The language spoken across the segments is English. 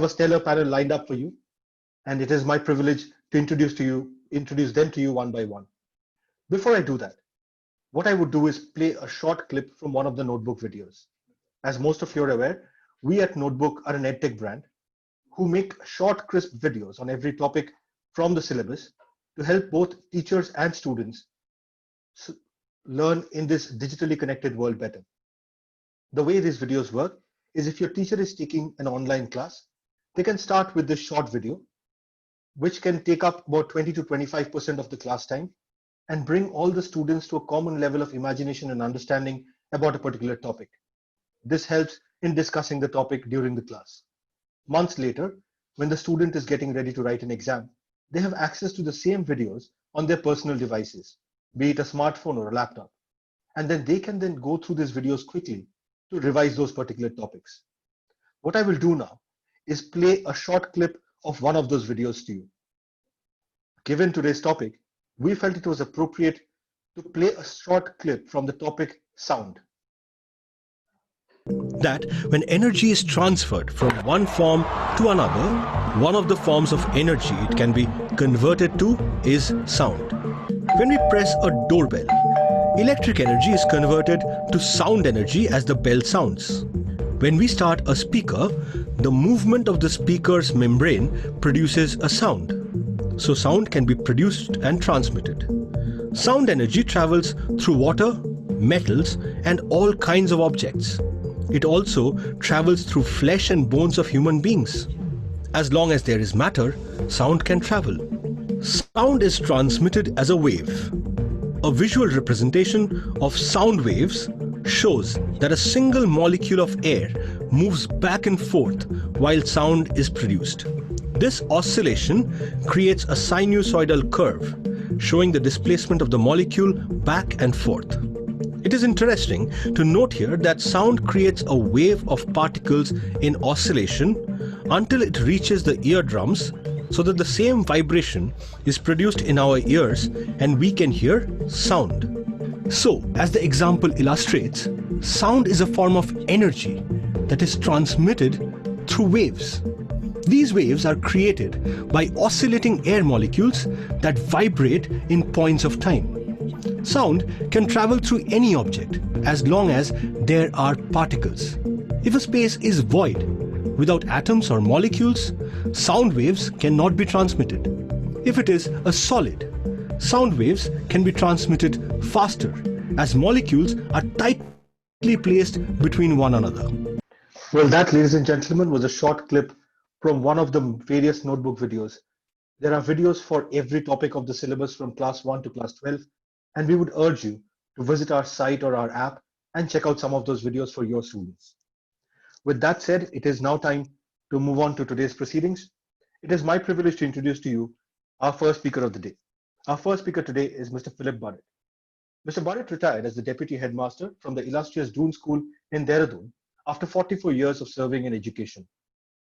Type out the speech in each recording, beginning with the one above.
a stellar panel lined up for you, and it is my privilege to introduce them to you one by one. Before I do that, what I would do is play a short clip from one of the Notebook videos. As most of you are aware, we at Notebook are an edtech brand who make short, crisp videos on every topic from the syllabus to help both teachers and students learn in this digitally connected world better. The way these videos work is if your teacher is taking an online class, they can start with this short video, which can take up about 20 to 25% of the class time and bring all the students to a common level of imagination and understanding about a particular topic. This helps in discussing the topic during the class. Months later, when the student is getting ready to write an exam, they have access to the same videos on their personal devices, be it a smartphone or a laptop. And then they can then go through these videos quickly to revise those particular topics. What I will do now is play a short clip of one of those videos to you. Given today's topic, we felt it was appropriate to play a short clip from the topic sound. That when energy is transferred from one form to another, one of the forms of energy it can be converted to is sound. When we press a doorbell, electric energy is converted to sound energy as the bell sounds. When we start a speaker, the movement of the speaker's membrane produces a sound. So sound can be produced and transmitted. Sound energy travels through water, metals, and all kinds of objects. It also travels through flesh and bones of human beings. As long as there is matter, sound can travel. Sound is transmitted as a wave. A visual representation of sound waves shows that a single molecule of air moves back and forth while sound is produced. This oscillation creates a sinusoidal curve, showing the displacement of the molecule back and forth. It is interesting to note here that sound creates a wave of particles in oscillation until it reaches the eardrums, so that the same vibration is produced in our ears and we can hear sound. So, as the example illustrates, sound is a form of energy that is transmitted through waves. These waves are created by oscillating air molecules that vibrate in points of time. Sound can travel through any object as long as there are particles. If a space is void, without atoms or molecules, sound waves cannot be transmitted. If it is a solid, sound waves can be transmitted faster as molecules are tightly placed between one another. Well, that, ladies and gentlemen, was a short clip from one of the various Notebook videos. There are videos for every topic of the syllabus from class 1 to class 12, and we would urge you to visit our site or our app and check out some of those videos for your students. With that said, it is now time to move on to today's proceedings. It is my privilege to introduce to you our first speaker of the day. Our first speaker today is Mr. Barrett. Mr. Barrett retired as the Deputy Headmaster from the illustrious Doon School in Dehradun after 44 years of serving in education.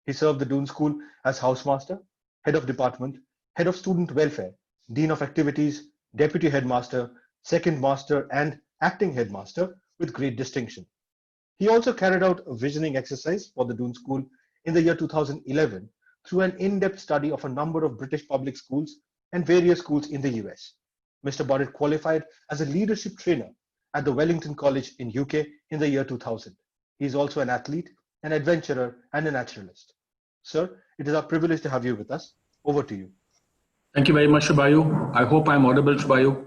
He served the Doon School as Housemaster, Head of Department, Head of Student Welfare, Dean of Activities, Deputy Headmaster, Second Master, and Acting Headmaster with great distinction. He also carried out a visioning exercise for the Doon School in the year 2011 through an in-depth study of a number of British public schools and various schools in the US. Mr. Burrett qualified as a leadership trainer at the Wellington College in UK in the year 2000. He is also an athlete, an adventurer, and a naturalist. Sir, it is our privilege to have you with us. Over to you. Thank you very much, Shubayu. I hope I'm audible, Shubayu.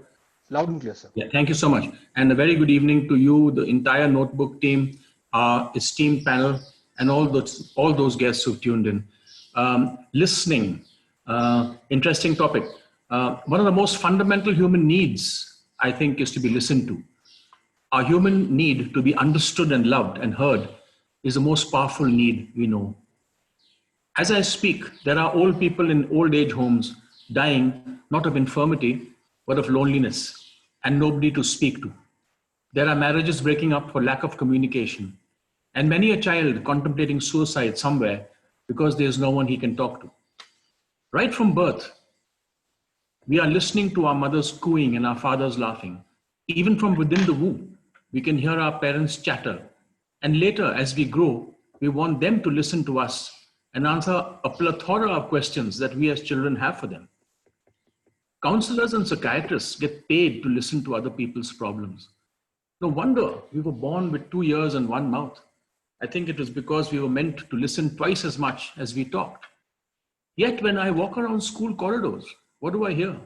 Loud and clear, sir. Yeah, thank you so much. And a very good evening to you, the entire Notebook team, our esteemed panel, and all those guests who've tuned in. Listening, interesting topic. One of the most fundamental human needs, I think, is to be listened to. Our human need to be understood and loved and heard is the most powerful need we know. As I speak, there are old people in old age homes dying, not of infirmity, but of loneliness, and nobody to speak to. There are marriages breaking up for lack of communication, and many a child contemplating suicide somewhere because there's no one he can talk to. Right from birth, we are listening to our mothers cooing and our fathers laughing. Even from within the womb, we can hear our parents chatter. And later, as we grow, we want them to listen to us and answer a plethora of questions that we as children have for them. Counselors and psychiatrists get paid to listen to other people's problems. No wonder we were born with 2 ears and 1 mouth. I think it was because we were meant to listen twice as much as we talked. Yet when I walk around school corridors, what do I hear?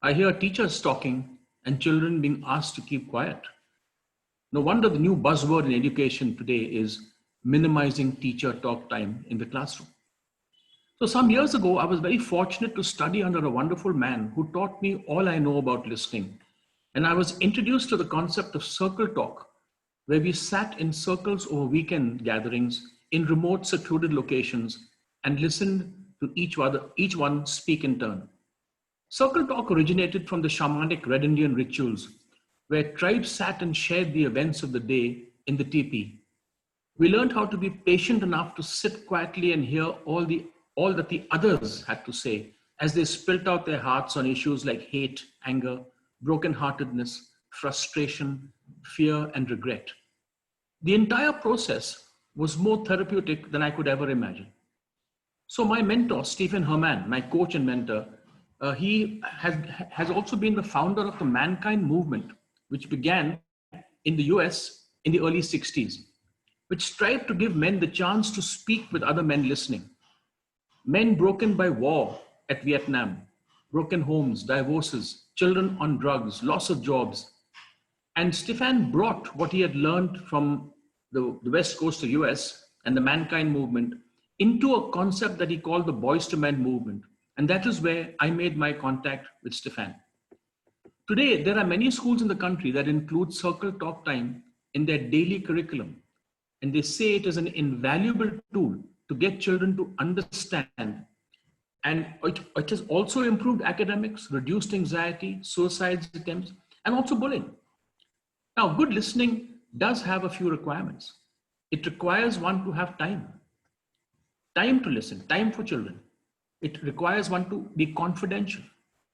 I hear teachers talking and children being asked to keep quiet. No wonder the new buzzword in education today is minimizing teacher talk time in the classroom. So some years ago, I was very fortunate to study under a wonderful man who taught me all I know about listening. And I was introduced to the concept of circle talk, where we sat in circles over weekend gatherings in remote secluded locations and listened to each one speak in turn. Circle talk originated from the shamanic Red Indian rituals, where tribes sat and shared the events of the day in the teepee. We learned how to be patient enough to sit quietly and hear all that the others had to say as they spilt out their hearts on issues like hate, anger, brokenheartedness, frustration, fear, and regret. The entire process was more therapeutic than I could ever imagine. So my mentor, Stephen Herman, my coach and mentor, he has also been the founder of the Mankind movement, which began in the US in the early 60s, which strived to give men the chance to speak with other men listening. Men broken by war at Vietnam, broken homes, divorces, children on drugs, loss of jobs. And Stephen brought what he had learned from the West Coast of US and the Mankind movement into a concept that he called the Boys to Men movement. And that is where I made my contact with Stephen. Today, there are many schools in the country that include circle talk time in their daily curriculum. And they say it is an invaluable tool to get children to understand. And it has also improved academics, reduced anxiety, suicide attempts, and also bullying. Now, good listening does have a few requirements. It requires one to have time to listen, time for children. It requires one to be confidential,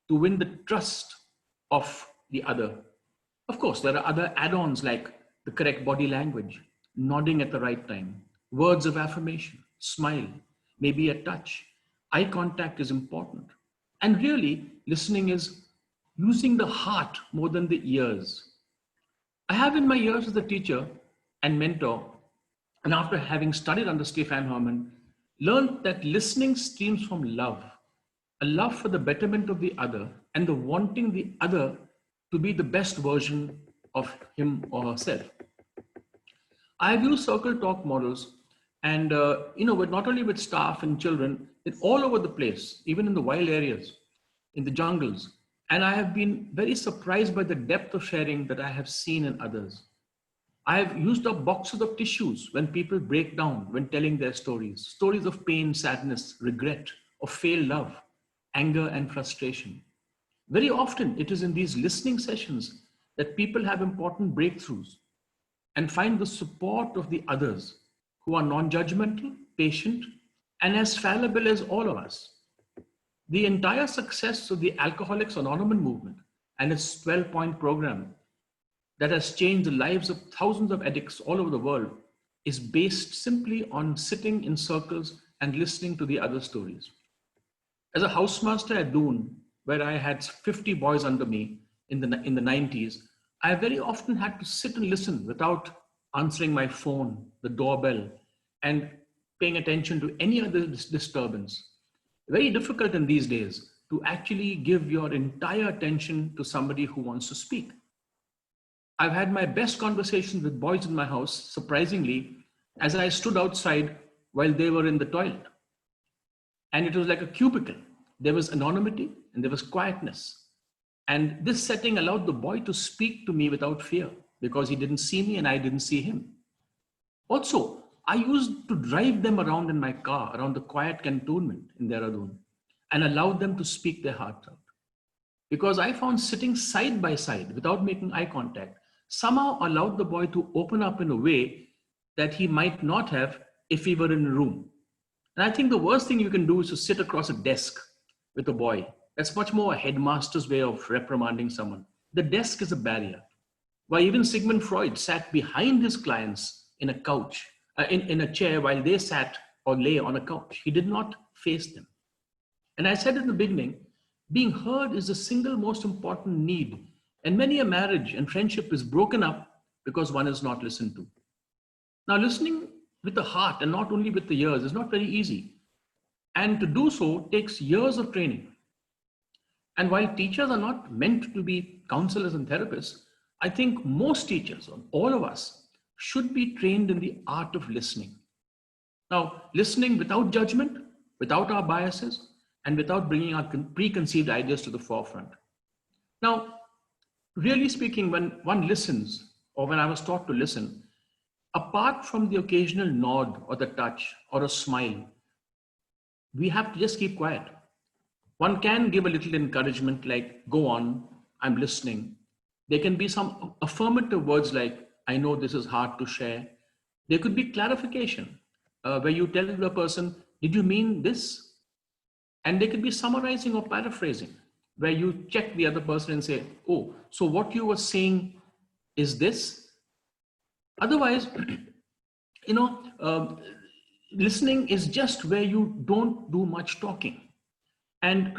to win the trust of the other. Of course, there are other add-ons like the correct body language, nodding at the right time, words of affirmation, smile, maybe a touch. Eye contact is important. And really, listening is using the heart more than the ears. I have in my years as a teacher and mentor, and after having studied under Stephen Herman, learned that listening streams from love, a love for the betterment of the other and the wanting the other to be the best version of him or herself. I have used circle talk models and, not only with staff and children, it's all over the place, even in the wild areas, in the jungles. And I have been very surprised by the depth of sharing that I have seen in others. I have used up boxes of tissues when people break down when telling their stories of pain, sadness, regret, of failed love, anger, and frustration. Very often, it is in these listening sessions that people have important breakthroughs and find the support of the others who are non-judgmental, patient, and as fallible as all of us. The entire success of the Alcoholics Anonymous movement and its 12-point program that has changed the lives of thousands of addicts all over the world is based simply on sitting in circles and listening to the other stories. As a housemaster at Doon, where I had 50 boys under me in the 90s, I very often had to sit and listen without answering my phone, the doorbell, and paying attention to any other disturbance. Very difficult in these days to actually give your entire attention to somebody who wants to speak. I've had my best conversations with boys in my house, surprisingly, as I stood outside while they were in the toilet. And it was like a cubicle. There was anonymity and there was quietness. And this setting allowed the boy to speak to me without fear because he didn't see me and I didn't see him. Also, I used to drive them around in my car, around the quiet cantonment in Dehradun, and allowed them to speak their heart out. Because I found sitting side by side without making eye contact somehow allowed the boy to open up in a way that he might not have if he were in a room. And I think the worst thing you can do is to sit across a desk with a boy. That's much more a headmaster's way of reprimanding someone. The desk is a barrier. Why even Sigmund Freud sat behind his clients in a couch, in a chair while they sat or lay on a couch. He did not face them. And I said in the beginning, being heard is the single most important need. And many a marriage and friendship is broken up because one is not listened to. Now, listening with the heart and not only with the ears is not very easy. And to do so takes years of training. And while teachers are not meant to be counselors and therapists, I think most teachers, or all of us, should be trained in the art of listening. Now, listening without judgment, without our biases, and without bringing our preconceived ideas to the forefront. Now, really speaking, when one listens, or when I was taught to listen, apart from the occasional nod or the touch or a smile, we have to just keep quiet. One can give a little encouragement like, go on, I'm listening. There can be some affirmative words like, I know this is hard to share. There could be clarification where you tell the person, did you mean this? And there could be summarizing or paraphrasing where you check the other person and say, oh, so what you were saying is this? Otherwise, listening is just where you don't do much talking. And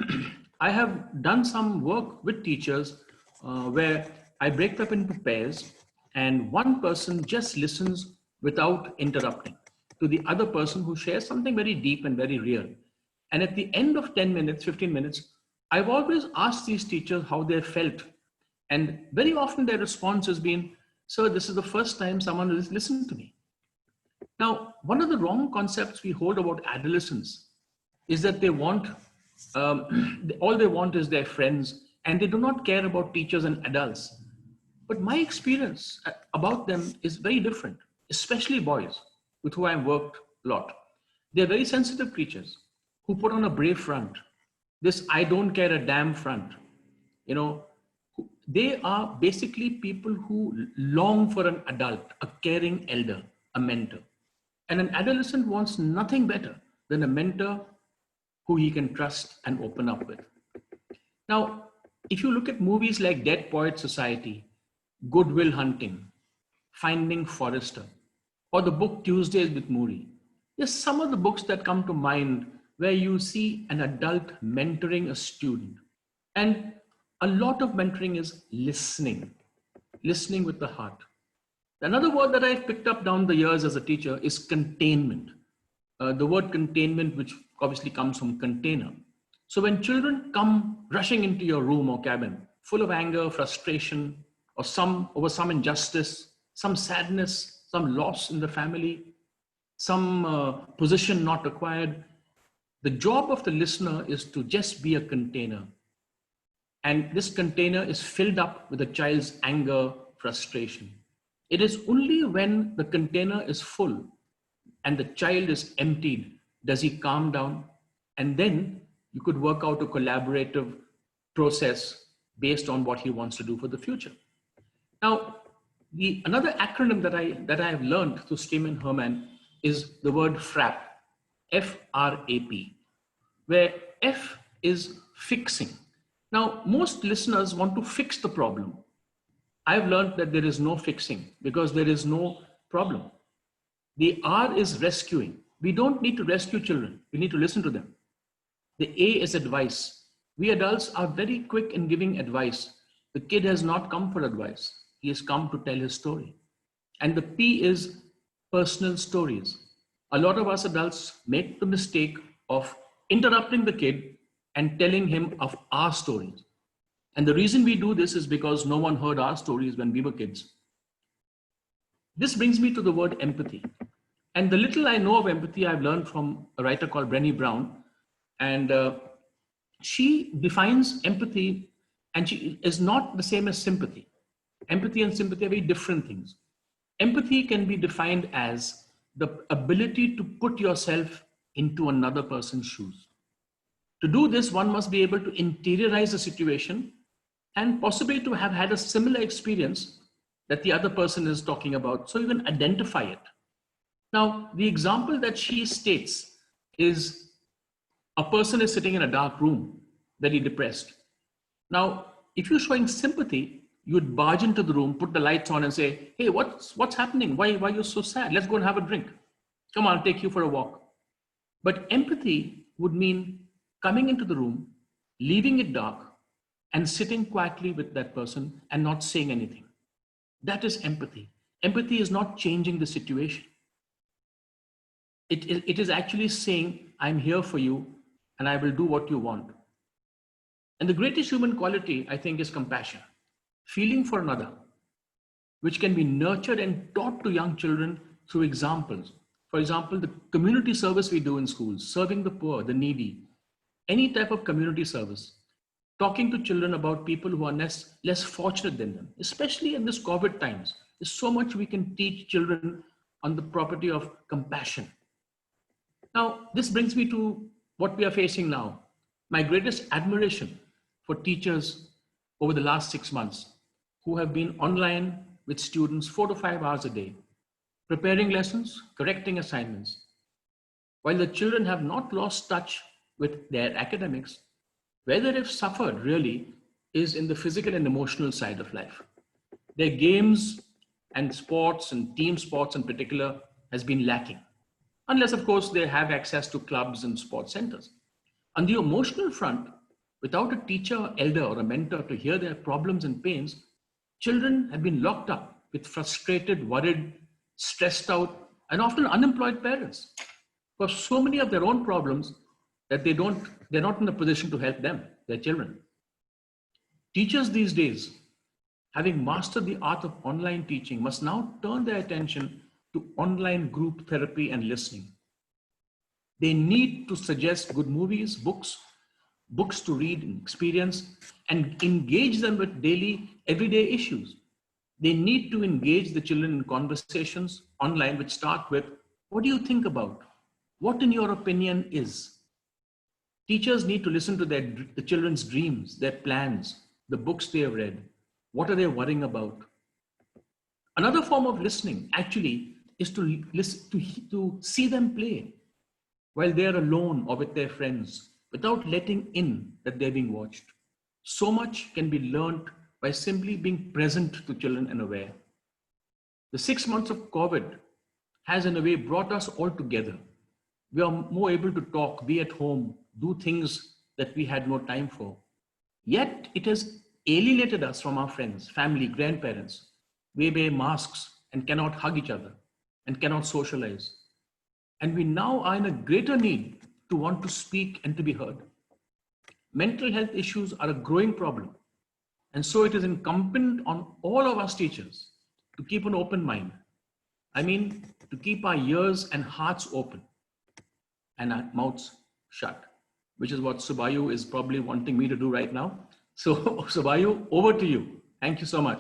I have done some work with teachers where I break up into pairs and one person just listens without interrupting to the other person who shares something very deep and very real. And at the end of 10 minutes, 15 minutes, I've always asked these teachers how they felt. And very often their response has been, sir, this is the first time someone has listened to me. Now, one of the wrong concepts we hold about adolescents is that they want, all they want is their friends, and they do not care about teachers and adults. But my experience about them is very different, especially boys with who I've worked a lot. They're very sensitive creatures who put on a brave front, this I don't care a damn front. They are basically people who long for an adult, a caring elder, a mentor. And an adolescent wants nothing better than a mentor who he can trust and open up with. Now, if you look at movies like Dead Poet Society, Good Will Hunting, Finding Forrester, or the book Tuesdays with Moody, there's some of the books that come to mind where you see an adult mentoring a student. And a lot of mentoring is listening with the heart. Another word that I've picked up down the years as a teacher is containment. The word containment, which obviously comes from container. So when children come rushing into your room or cabin, full of anger, frustration, or over some injustice, some sadness, some loss in the family, some position not acquired, the job of the listener is to just be a container. And this container is filled up with a child's anger, frustration. It is only when the container is full and the child is emptied does he calm down, and then you could work out a collaborative process based on what he wants to do for the future. Now, another acronym that I have learned through Stim and Herman is the word FRAP, F-R-A-P, where F is fixing. Now, most listeners want to fix the problem. I've learned that there is no fixing because there is no problem. The R is rescuing. We don't need to rescue children. We need to listen to them. The A is advice. We adults are very quick in giving advice. The kid has not come for advice. He has come to tell his story. And the P is personal stories. A lot of us adults make the mistake of interrupting the kid and telling him of our stories. And the reason we do this is because no one heard our stories when we were kids. This brings me to the word empathy. And the little I know of empathy, I've learned from a writer called Brené Brown. And she defines empathy, and she is not the same as sympathy. Empathy and sympathy are very different things. Empathy can be defined as the ability to put yourself into another person's shoes. To do this, one must be able to interiorize the situation and possibly to have had a similar experience that the other person is talking about, so you can identify it. Now, the example that she states is a person is sitting in a dark room, very depressed. Now, if you're showing sympathy, you would barge into the room, put the lights on and say, hey, what's happening? Why are you so sad? Let's go and have a drink. Come on, I'll take you for a walk. But empathy would mean coming into the room, leaving it dark, and sitting quietly with that person and not saying anything. That is empathy. Empathy is not changing the situation. It is actually saying, I'm here for you and I will do what you want. And the greatest human quality, I think, is compassion, feeling for another, which can be nurtured and taught to young children through examples. For example, the community service we do in schools, serving the poor, the needy, any type of community service, talking to children about people who are less fortunate than them, especially in this COVID times. There's so much we can teach children on the property of compassion. Now, this brings me to what we are facing now. My greatest admiration for teachers over the last 6 months who have been online with students 4 to 5 hours a day, preparing lessons, correcting assignments. While the children have not lost touch with their academics, where they have suffered really is in the physical and emotional side of life. Their games and sports and team sports in particular has been lacking, unless of course they have access to clubs and sports centers. On the emotional front, without a teacher, elder or a mentor to hear their problems and pains, children have been locked up with frustrated, worried, stressed out, and often unemployed parents for so many of their own problems that they're not in a position to help them, their children. Teachers these days, having mastered the art of online teaching, must now turn their attention to online group therapy and listening. They need to suggest good movies, books to read and experience, and engage them with daily, everyday issues. They need to engage the children in conversations online which start with, what do you think about? What in your opinion is? Teachers need to listen to the children's dreams, their plans, the books they have read. What are they worrying about? Another form of listening actually is to listen, to see them play while they're alone or with their friends without letting in that they're being watched. So much can be learned by simply being present to children and aware. The 6 months of COVID has in a way brought us all together. We are more able to talk, be at home, do things that we had no time for. Yet it has alienated us from our friends, family, grandparents. We wear masks and cannot hug each other and cannot socialize. And we now are in a greater need to want to speak and to be heard. Mental health issues are a growing problem. And so it is incumbent on all of us teachers to keep an open mind. I mean, to keep our ears and hearts open and our mouths shut, which is what Subayu is probably wanting me to do right now. So Subayu, over to you. Thank you so much.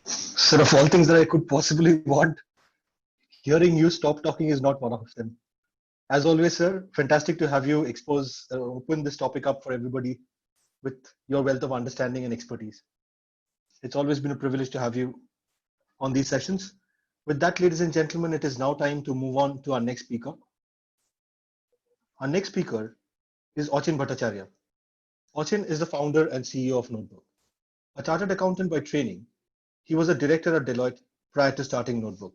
Sir, of all things that I could possibly want, hearing you stop talking is not one of them. As always, sir, fantastic to have you open this topic up for everybody with your wealth of understanding and expertise. It's always been a privilege to have you on these sessions. With that, ladies and gentlemen, it is now time to move on to our next speaker. Our next speaker is Ochin Bhattacharya. Ochin is the founder and CEO of Notebook. A chartered accountant by training, he was a director at Deloitte prior to starting Notebook.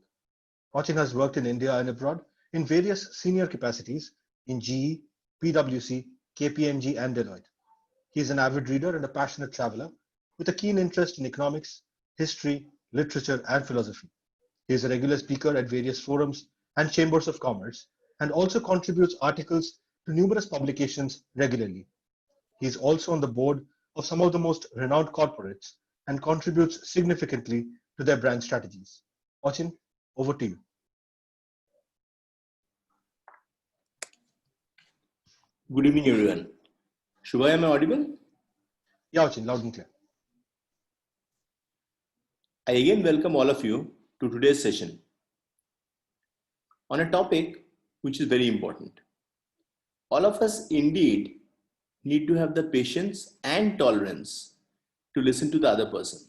Ochin has worked in India and abroad in various senior capacities in GE, PwC, KPMG, and Deloitte. He is an avid reader and a passionate traveler with a keen interest in economics, history, literature, and philosophy. He is a regular speaker at various forums and chambers of commerce and also contributes articles to numerous publications regularly. He is also on the board of some of the most renowned corporates and contributes significantly to their brand strategies. Ochin, over to you. Good evening, everyone. Shubha, am I audible? Yeah, Ochin, loud and clear. I again welcome all of you to today's session on a topic which is very important. All of us indeed need to have the patience and tolerance to listen to the other person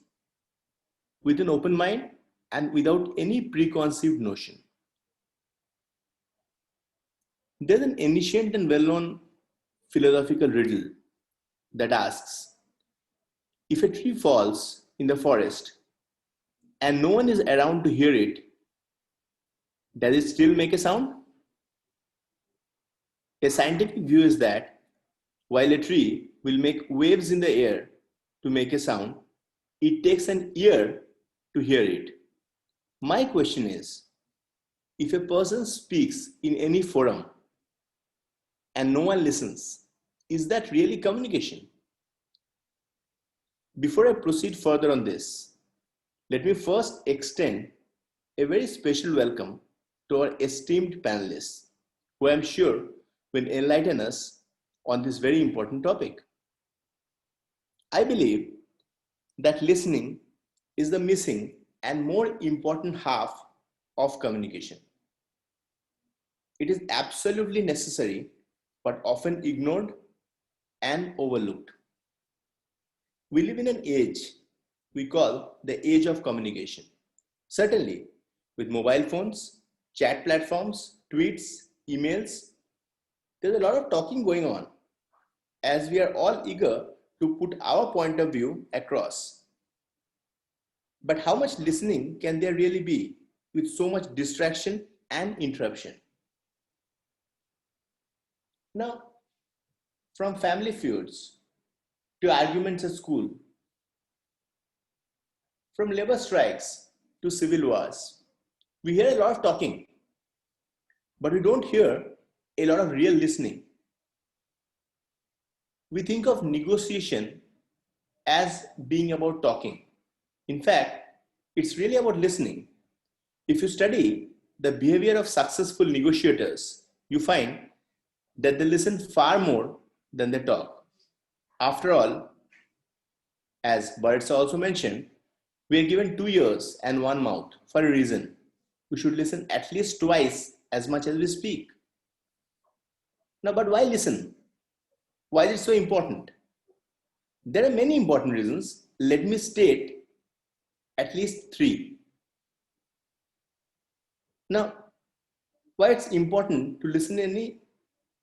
with an open mind and without any preconceived notion. There's an ancient and well-known philosophical riddle that asks, if a tree falls in the forest and no one is around to hear it, does it still make a sound? A scientific view is that while a tree will make waves in the air to make a sound, it takes an ear to hear it. My question is, if a person speaks in any forum and no one listens, is that really communication? Before I proceed further on this, let me first extend a very special welcome to our esteemed panelists, who I am sure will enlighten us on this very important topic. I believe that listening is the missing and more important half of communication. It is absolutely necessary but often ignored and overlooked. We live in an age we call the age of communication. Certainly, with mobile phones, chat platforms, tweets, emails, there's a lot of talking going on as we are all eager to put our point of view across. But how much listening can there really be with so much distraction and interruption? Now, from family feuds to arguments at school, from labor strikes to civil wars, we hear a lot of talking, but we don't hear a lot of real listening. We think of negotiation as being about talking. In fact, it's really about listening. If you study the behavior of successful negotiators, you find that they listen far more than they talk. After all, as Burrett also mentioned, we are given 2 ears and 1 mouth for a reason. We should listen at least twice as much as we speak. Now, but why listen? Why is it so important? There are many important reasons. Let me state at least 3. Now, why it's important to listen to any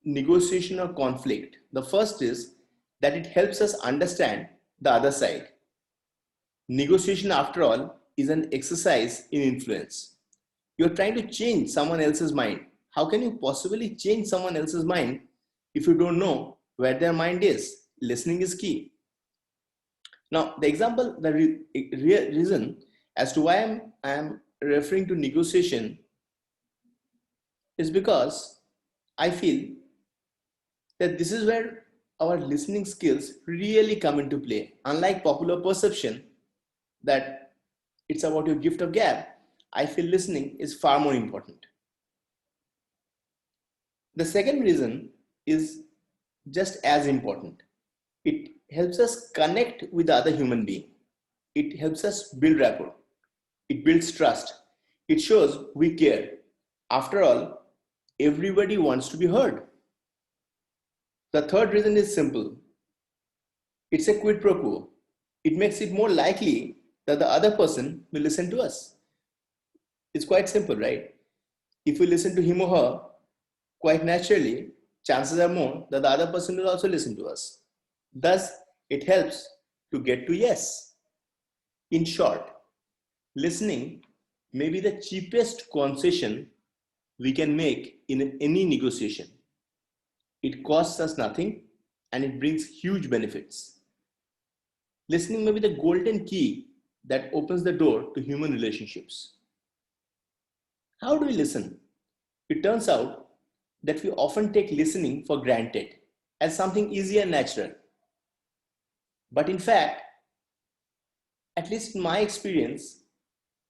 negotiation or conflict? The first is that it helps us understand the other side. Negotiation, after all, is an exercise in influence. You're trying to change someone else's mind. How can you possibly change someone else's mind if you don't know where their mind is? Listening is key. Now, the example, the reason as to why I'm referring to negotiation is because I feel that this is where our listening skills really come into play. Unlike popular perception that it's about your gift of gab, I feel listening is far more important. The second reason is just as important. It helps us connect with the other human being. It helps us build rapport. It builds trust. It shows we care. After all, everybody wants to be heard. The third reason is simple. It's a quid pro quo. It makes it more likely that the other person will listen to us. It's quite simple, right? If we listen to him or her, quite naturally, chances are more that the other person will also listen to us. Thus, it helps to get to yes. In short, listening may be the cheapest concession we can make in any negotiation. It costs us nothing and it brings huge benefits. Listening may be the golden key that opens the door to human relationships. How do we listen? It turns out that we often take listening for granted as something easy and natural. But in fact, at least in my experience,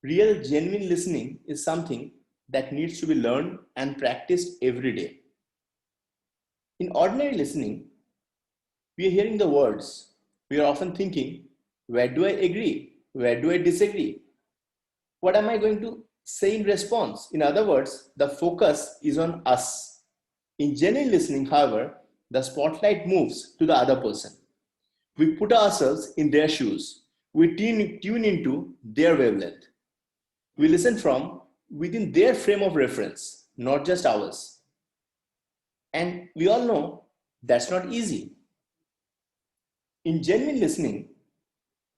real genuine listening is something that needs to be learned and practiced every day. In ordinary listening, we are hearing the words. We are often thinking, where do I agree? Where do I disagree? What am I going to say in response? In other words, the focus is on us. In genuine listening, however, the spotlight moves to the other person. We put ourselves in their shoes. We tune into their wavelength. We listen from within their frame of reference, not just ours. And we all know that's not easy. In genuine listening,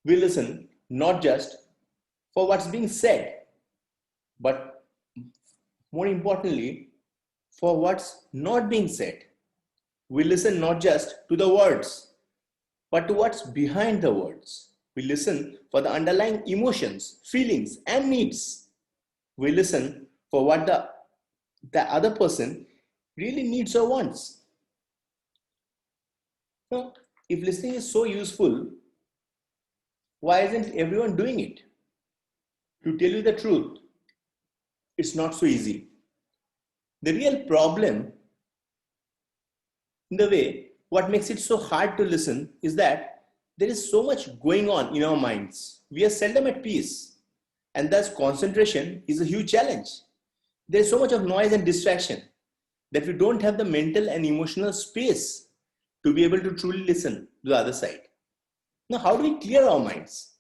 we listen not just for what's being said, but more importantly, for what's not being said. We listen not just to the words, but to what's behind the words. We listen for the underlying emotions, feelings, and needs. We listen for what the other person really needs or wants. Now, if listening is so useful, why isn't everyone doing it? To tell you the truth, it's not so easy. The real problem, in the way, what makes it so hard to listen is that there is so much going on in our minds. We are seldom at peace, and thus concentration is a huge challenge. There is so much of noise and distraction that we don't have the mental and emotional space to be able to truly listen to the other side. Now, how do we clear our minds?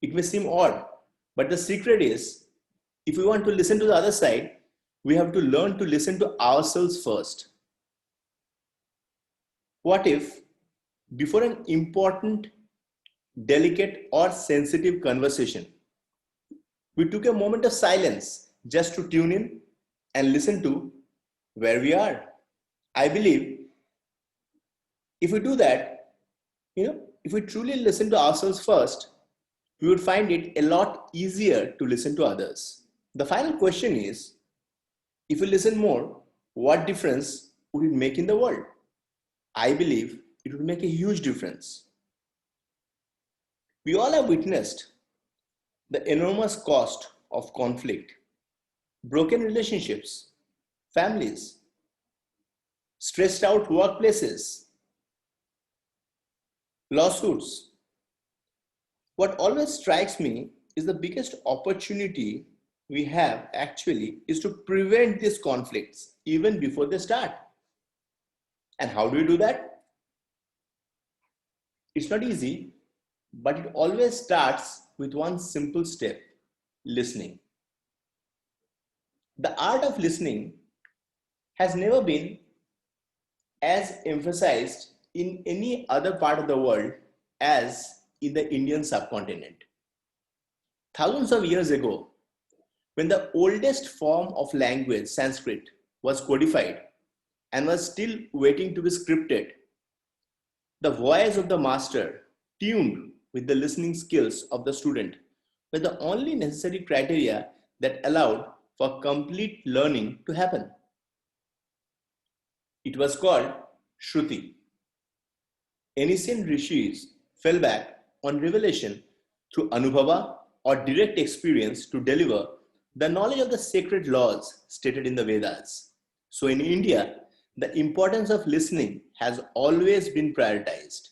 It may seem odd, but the secret is, if we want to listen to the other side, we have to learn to listen to ourselves first. What if, before an important, delicate, or sensitive conversation, we took a moment of silence just to tune in and listen to where we are? I believe if we do that, if we truly listen to ourselves first, we would find it a lot easier to listen to others. The final question is, if we listen more, what difference would it make in the world? I believe it would make a huge difference. We all have witnessed the enormous cost of conflict, broken relationships, families, stressed out workplaces, lawsuits. What always strikes me is the biggest opportunity we have actually is to prevent these conflicts even before they start. And how do we do that? It's not easy, but it always starts with one simple step: listening. The art of listening has never been as emphasized in any other part of the world as in the Indian subcontinent. Thousands of years ago, when the oldest form of language, Sanskrit, was codified and was still waiting to be scripted, the voice of the master, tuned with the listening skills of the student, were the only necessary criteria that allowed for complete learning to happen. It was called Shruti. Ancient rishis fell back on revelation through Anubhava or direct experience to deliver the knowledge of the sacred laws stated in the Vedas. So in India, the importance of listening has always been prioritized.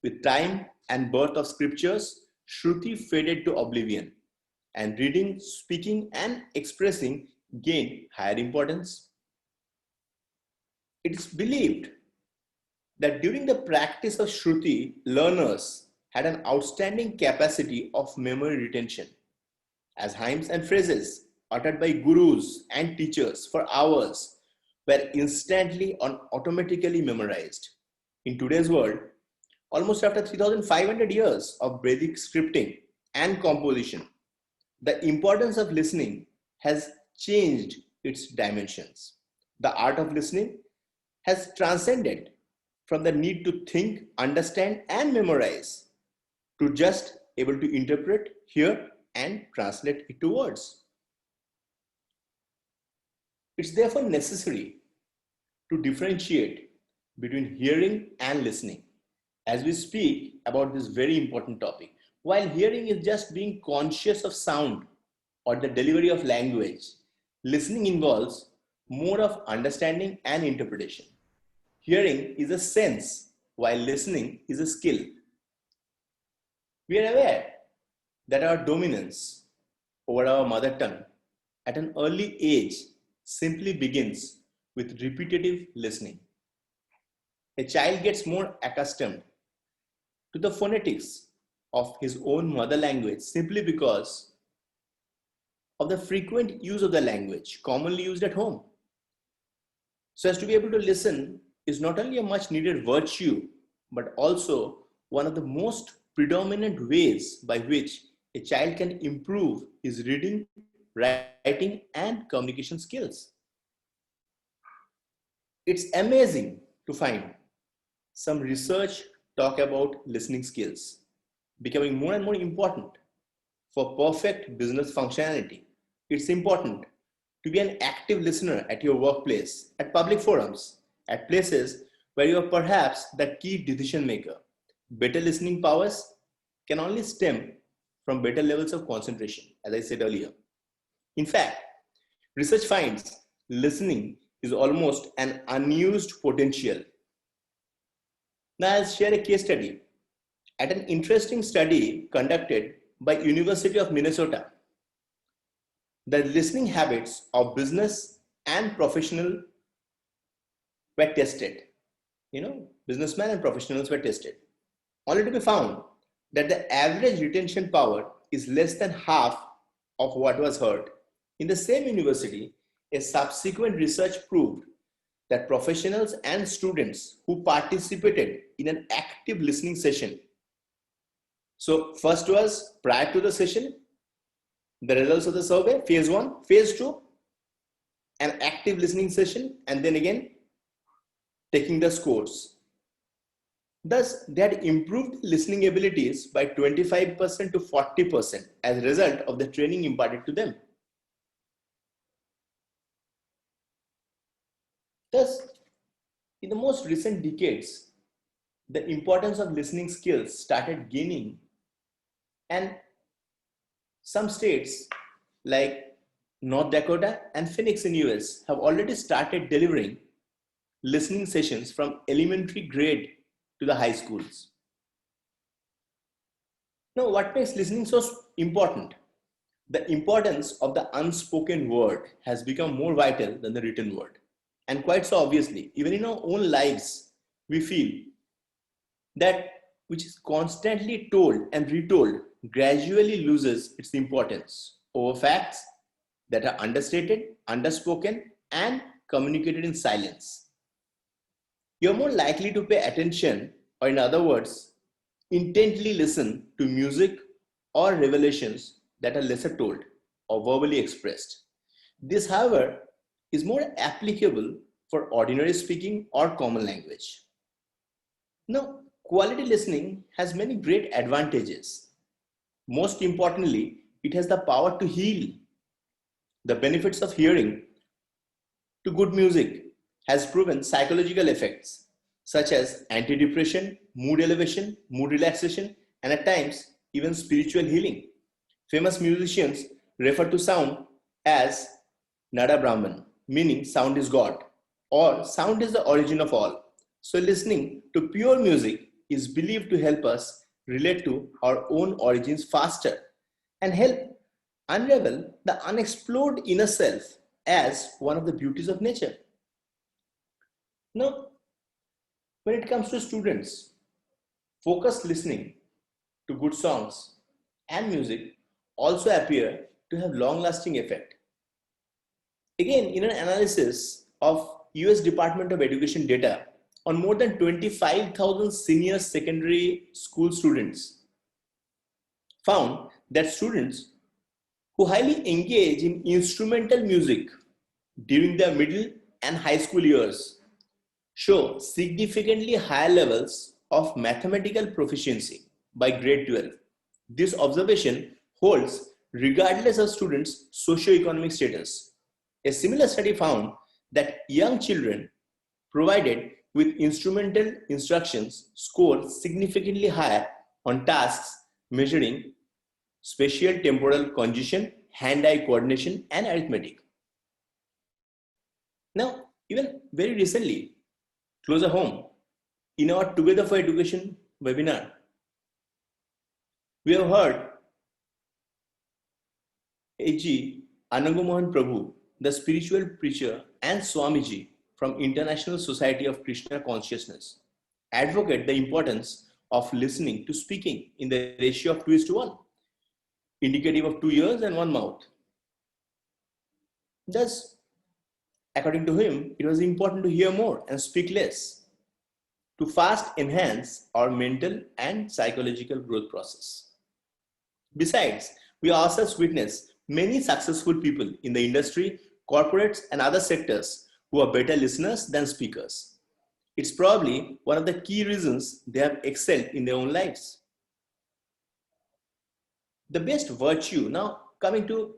With time and birth of scriptures, Shruti faded to oblivion, and reading, speaking, and expressing gained higher importance. It is believed that during the practice of Shruti, learners had an outstanding capacity of memory retention, as hymns and phrases uttered by gurus and teachers for hours were instantly and automatically memorized. In today's world, almost after 3,500 years of Vedic scripting and composition, the importance of listening has changed its dimensions. The art of listening has transcended from the need to think, understand, and memorize to just able to interpret, hear, and translate it to words. It's therefore necessary to differentiate between hearing and listening as we speak about this very important topic. While hearing is just being conscious of sound or the delivery of language, listening involves more of understanding and interpretation. Hearing is a sense, while listening is a skill. We are aware that our dominance over our mother tongue at an early age simply begins with repetitive listening. A child gets more accustomed to the phonetics of his own mother language simply because of the frequent use of the language commonly used at home. So as to be able to listen is not only a much needed virtue, but also one of the most predominant ways by which a child can improve his reading, writing, and communication skills. It's amazing to find some research talk about listening skills becoming more and more important for perfect business functionality. It's important to be an active listener at your workplace, at public forums, at places where you are perhaps the key decision maker. Better listening powers can only stem from better levels of concentration, as I said earlier. In fact, research finds listening is almost an unused potential. Now I'll share a case study. At an interesting study conducted by University of Minnesota, the listening habits of business and professional were tested. Businessmen and professionals were tested, only to be found that the average retention power is less than half of what was heard. In the same university, a subsequent research proved that professionals and students who participated in an active listening session. So first was prior to the session, the results of the survey, phase 1, phase 2, an active listening session, and then again taking the scores. Thus, they had improved listening abilities by 25% to 40% as a result of the training imparted to them. Thus, in the most recent decades, the importance of listening skills started gaining, and some states like North Dakota and Phoenix in US have already started delivering listening sessions from elementary grade to the high schools. Now, what makes listening so important? The importance of the unspoken word has become more vital than the written word. And quite so obviously, even in our own lives, we feel that which is constantly told and retold gradually loses its importance over facts that are understated, underspoken, and communicated in silence. You're more likely to pay attention, or in other words, intently listen to music or revelations that are lesser told or verbally expressed. This, however, is more applicable for ordinary speaking or common language. Now, quality listening has many great advantages. Most importantly, it has the power to heal. The benefits of hearing to good music has proven psychological effects such as antidepressant, mood elevation, mood relaxation, and at times even spiritual healing. Famous musicians refer to sound as Nada Brahman, meaning sound is God, or sound is the origin of all. So listening to pure music is believed to help us relate to our own origins faster and help unravel the unexplored inner self as one of the beauties of nature. Now, when it comes to students, focused listening to good songs and music also appear to have long-lasting effect. Again, in an analysis of US Department of Education data on more than 25,000 senior secondary school students, found that students who highly engage in instrumental music during their middle and high school years show significantly higher levels of mathematical proficiency by grade 12. This observation holds regardless of students' socioeconomic status. A similar study found that young children provided with instrumental instructions score significantly higher on tasks measuring spatial temporal conjugation, hand-eye coordination, and arithmetic. Now, even very recently, closer home, in our Together for Education webinar, we have heard A.G. Anangamohan Prabhu, the spiritual preacher, and Swamiji from International Society of Krishna Consciousness, advocate the importance of listening to speaking in the ratio of 2:1, indicative of 2 ears and 1 mouth. Thus, according to him, it was important to hear more and speak less to fast enhance our mental and psychological growth process. Besides, we ourselves witness many successful people in the industry, corporates, and other sectors who are better listeners than speakers. It's probably one of the key reasons they have excelled in their own lives. The best virtue, now coming to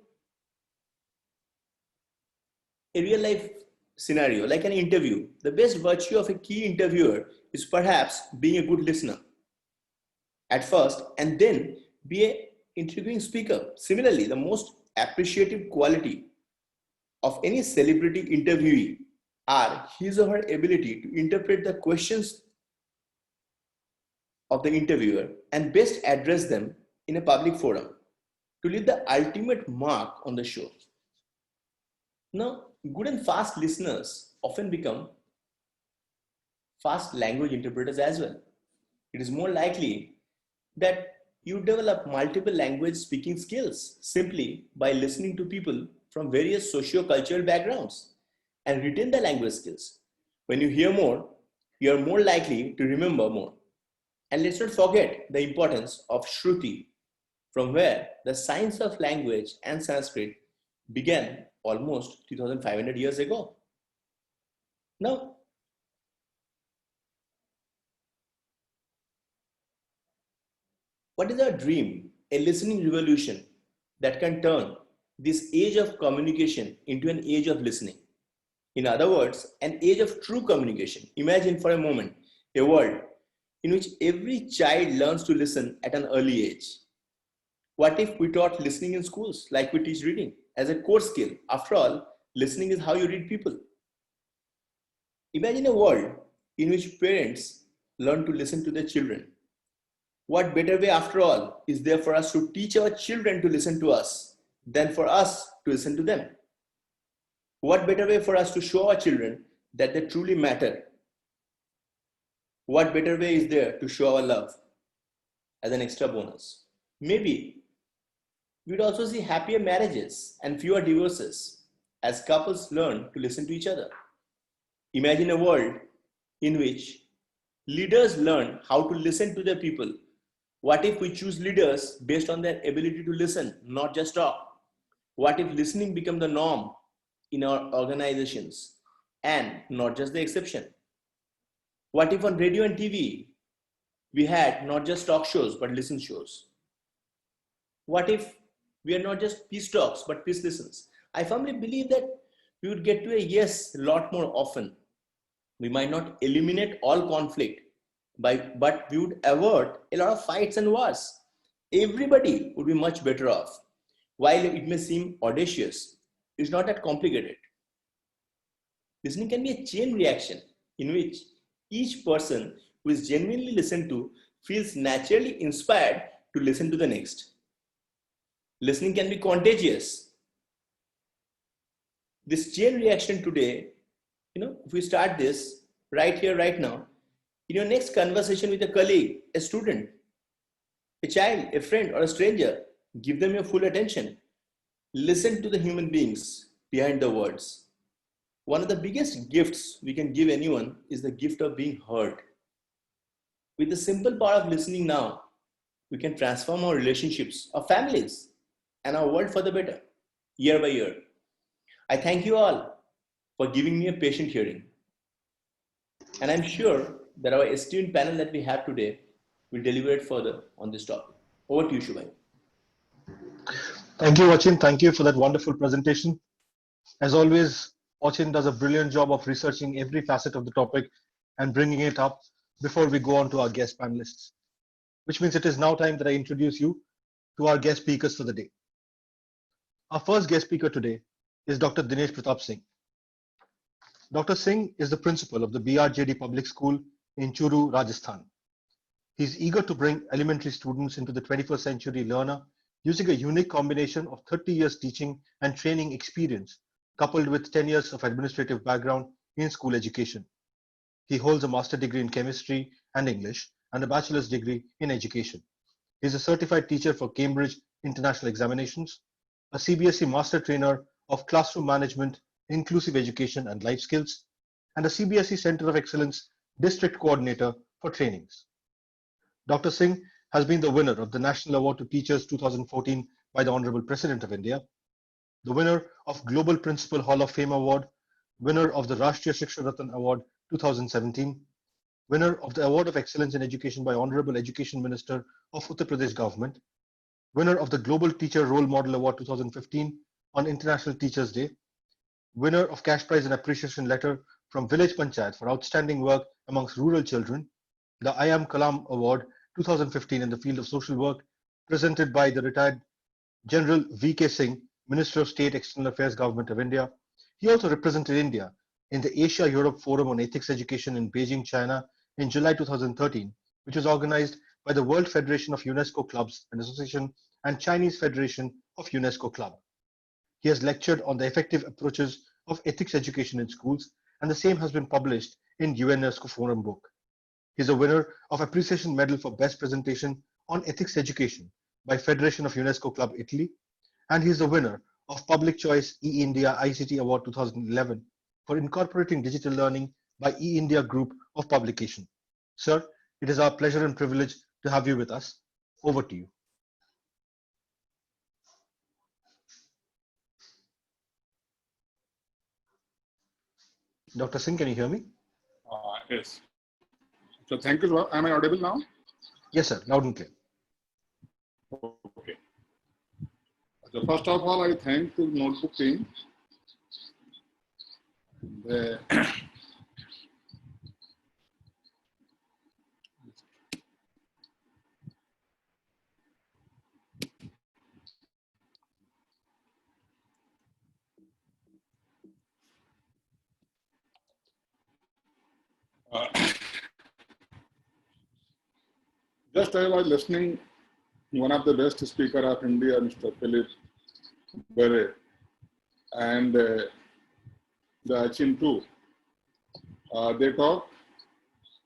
a real life scenario, like an interview, the best virtue of a key interviewer is perhaps being a good listener at first and then be an interviewing speaker. Similarly, the most appreciative quality of any celebrity interviewee are his or her ability to interpret the questions of the interviewer and best address them in a public forum to leave the ultimate mark on the show. Now, good and fast listeners often become fast language interpreters as well. It is more likely that you develop multiple language speaking skills simply by listening to people from various socio-cultural backgrounds and retain the language skills. When you hear more, you are more likely to remember more. And let's not forget the importance of Shruti, from where the science of language and Sanskrit began almost 2500 years ago. Now, what is our dream? A listening revolution that can turn this age of communication into an age of listening. In other words, an age of true communication. Imagine for a moment a world in which every child learns to listen at an early age. What if we taught listening in schools like we teach reading as a core skill? After all, listening is how you read people. Imagine a world in which parents learn to listen to their children. What better way, after all, is there for us to teach our children to listen to us than for us to listen to them? What better way for us to show our children that they truly matter? What better way is there to show our love as an extra bonus? Maybe we'd also see happier marriages and fewer divorces as couples learn to listen to each other. Imagine a world in which leaders learn how to listen to their people. What if we choose leaders based on their ability to listen, not just talk? What if listening becomes the norm in our organizations and not just the exception? What if on radio and TV, we had not just talk shows, but listen shows? What if we are not just peace talks, but peace listens? I firmly believe that we would get to a yes a lot more often. We might not eliminate all conflict, but we would avert a lot of fights and wars. Everybody would be much better off. While it may seem audacious, it's not that complicated. Listening can be a chain reaction in which each person who is genuinely listened to feels naturally inspired to listen to the next. Listening can be contagious. This chain reaction today, if we start this right here, right now, in your next conversation with a colleague, a student, a child, a friend, or a stranger, give them your full attention. Listen to the human beings behind the words. One of the biggest gifts we can give anyone is the gift of being heard. With the simple power of listening now, we can transform our relationships, our families, and our world for the better, year by year. I thank you all for giving me a patient hearing. And I'm sure that our esteemed panel that we have today will deliberate further on this topic. Over to you, Shubhai. Thank you, Ochin. Thank you for that wonderful presentation. As always, Ochin does a brilliant job of researching every facet of the topic and bringing it up before we go on to our guest panelists, which means it is now time that I introduce you to our guest speakers for the day. Our first guest speaker today is Dr. Dinesh Pratap Singh. Dr. Singh is the principal of the BRJD Public School in Churu, Rajasthan. He's eager to bring elementary students into the 21st century learner using a unique combination of 30 years teaching and training experience, coupled with 10 years of administrative background in school education. He holds a master's degree in chemistry and English and a bachelor's degree in education. He is a certified teacher for Cambridge International Examinations, a CBSE master trainer of classroom management, inclusive education and life skills, and a CBSE Center of Excellence district coordinator for trainings. Dr. Singh has been the winner of the National Award to Teachers 2014 by the Honorable President of India, the winner of Global Principal Hall of Fame Award, winner of the Rashtriya Shiksha Ratan Award 2017, winner of the Award of Excellence in Education by Honorable Education Minister of Uttar Pradesh Government, winner of the Global Teacher Role Model Award 2015 on International Teachers Day, winner of Cash Prize and Appreciation Letter from Village Panchayat for outstanding work amongst rural children, the I Am Kalam Award 2015 in the field of social work, presented by the retired General V.K. Singh, Minister of State, External Affairs, Government of India. He also represented India in the Asia-Europe Forum on Ethics Education in Beijing, China in July 2013, which was organized by the World Federation of UNESCO Clubs and Association and Chinese Federation of UNESCO Club. He has lectured on the effective approaches of ethics education in schools, and the same has been published in UNESCO Forum book. He is a winner of Appreciation Medal for Best Presentation on Ethics Education by Federation of UNESCO Club Italy, and he is the winner of Public Choice E-India ICT Award 2011 for incorporating digital learning by E-India Group of Publication. Sir, it is our pleasure and privilege to have you with us. Over to you. Dr. Singh, can you hear me? Yes. So thank you. Am I audible now? Yes, sir. Loud and clear. Okay. So first of all, I thank the notebook team. Just I was listening one of the best speaker of India, Mr. Philip Burrett, and the Achin too. They talk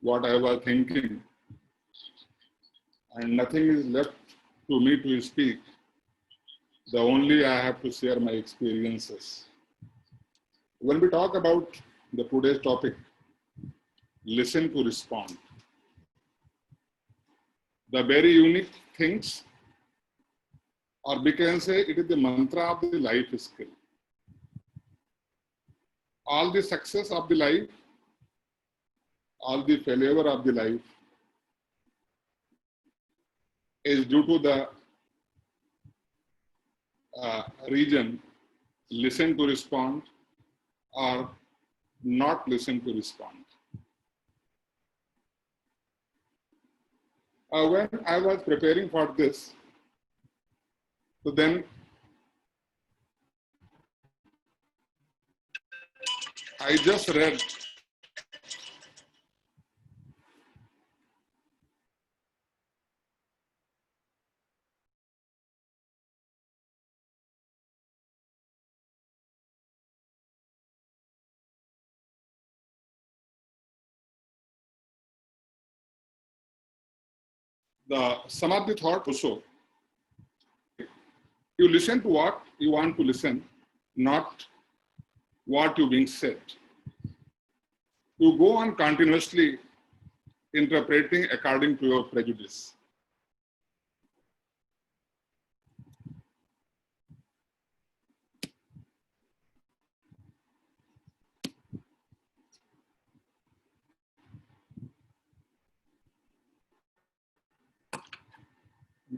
what I was thinking, and nothing is left to me to speak. The only I have to share my experiences. When we talk about the today's topic, listen to respond. The very unique things, or we can say it is the mantra of the life skill. All the success of the life, all the failure of the life is due to the reason listen to respond or not listen to respond. When I was preparing for this, so then I just read some of the thought also. You listen to what you want to listen, not what you being said. You go on continuously interpreting according to your prejudice.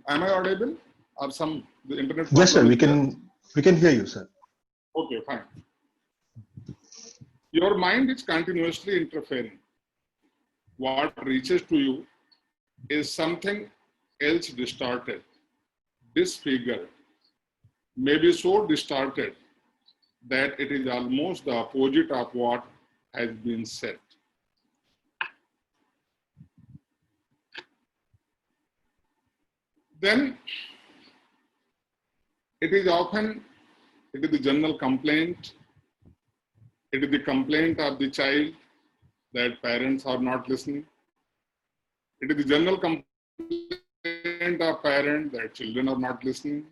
Am I audible? Or the internet? Yes, sir. We can hear you, sir. Okay, fine. Your mind is continuously interfering. What reaches to you is something else distorted, disfigured, maybe so distorted that it is almost the opposite of what has been said. Then it is the general complaint. It is the complaint of the child that parents are not listening. It is the general complaint of parents that children are not listening.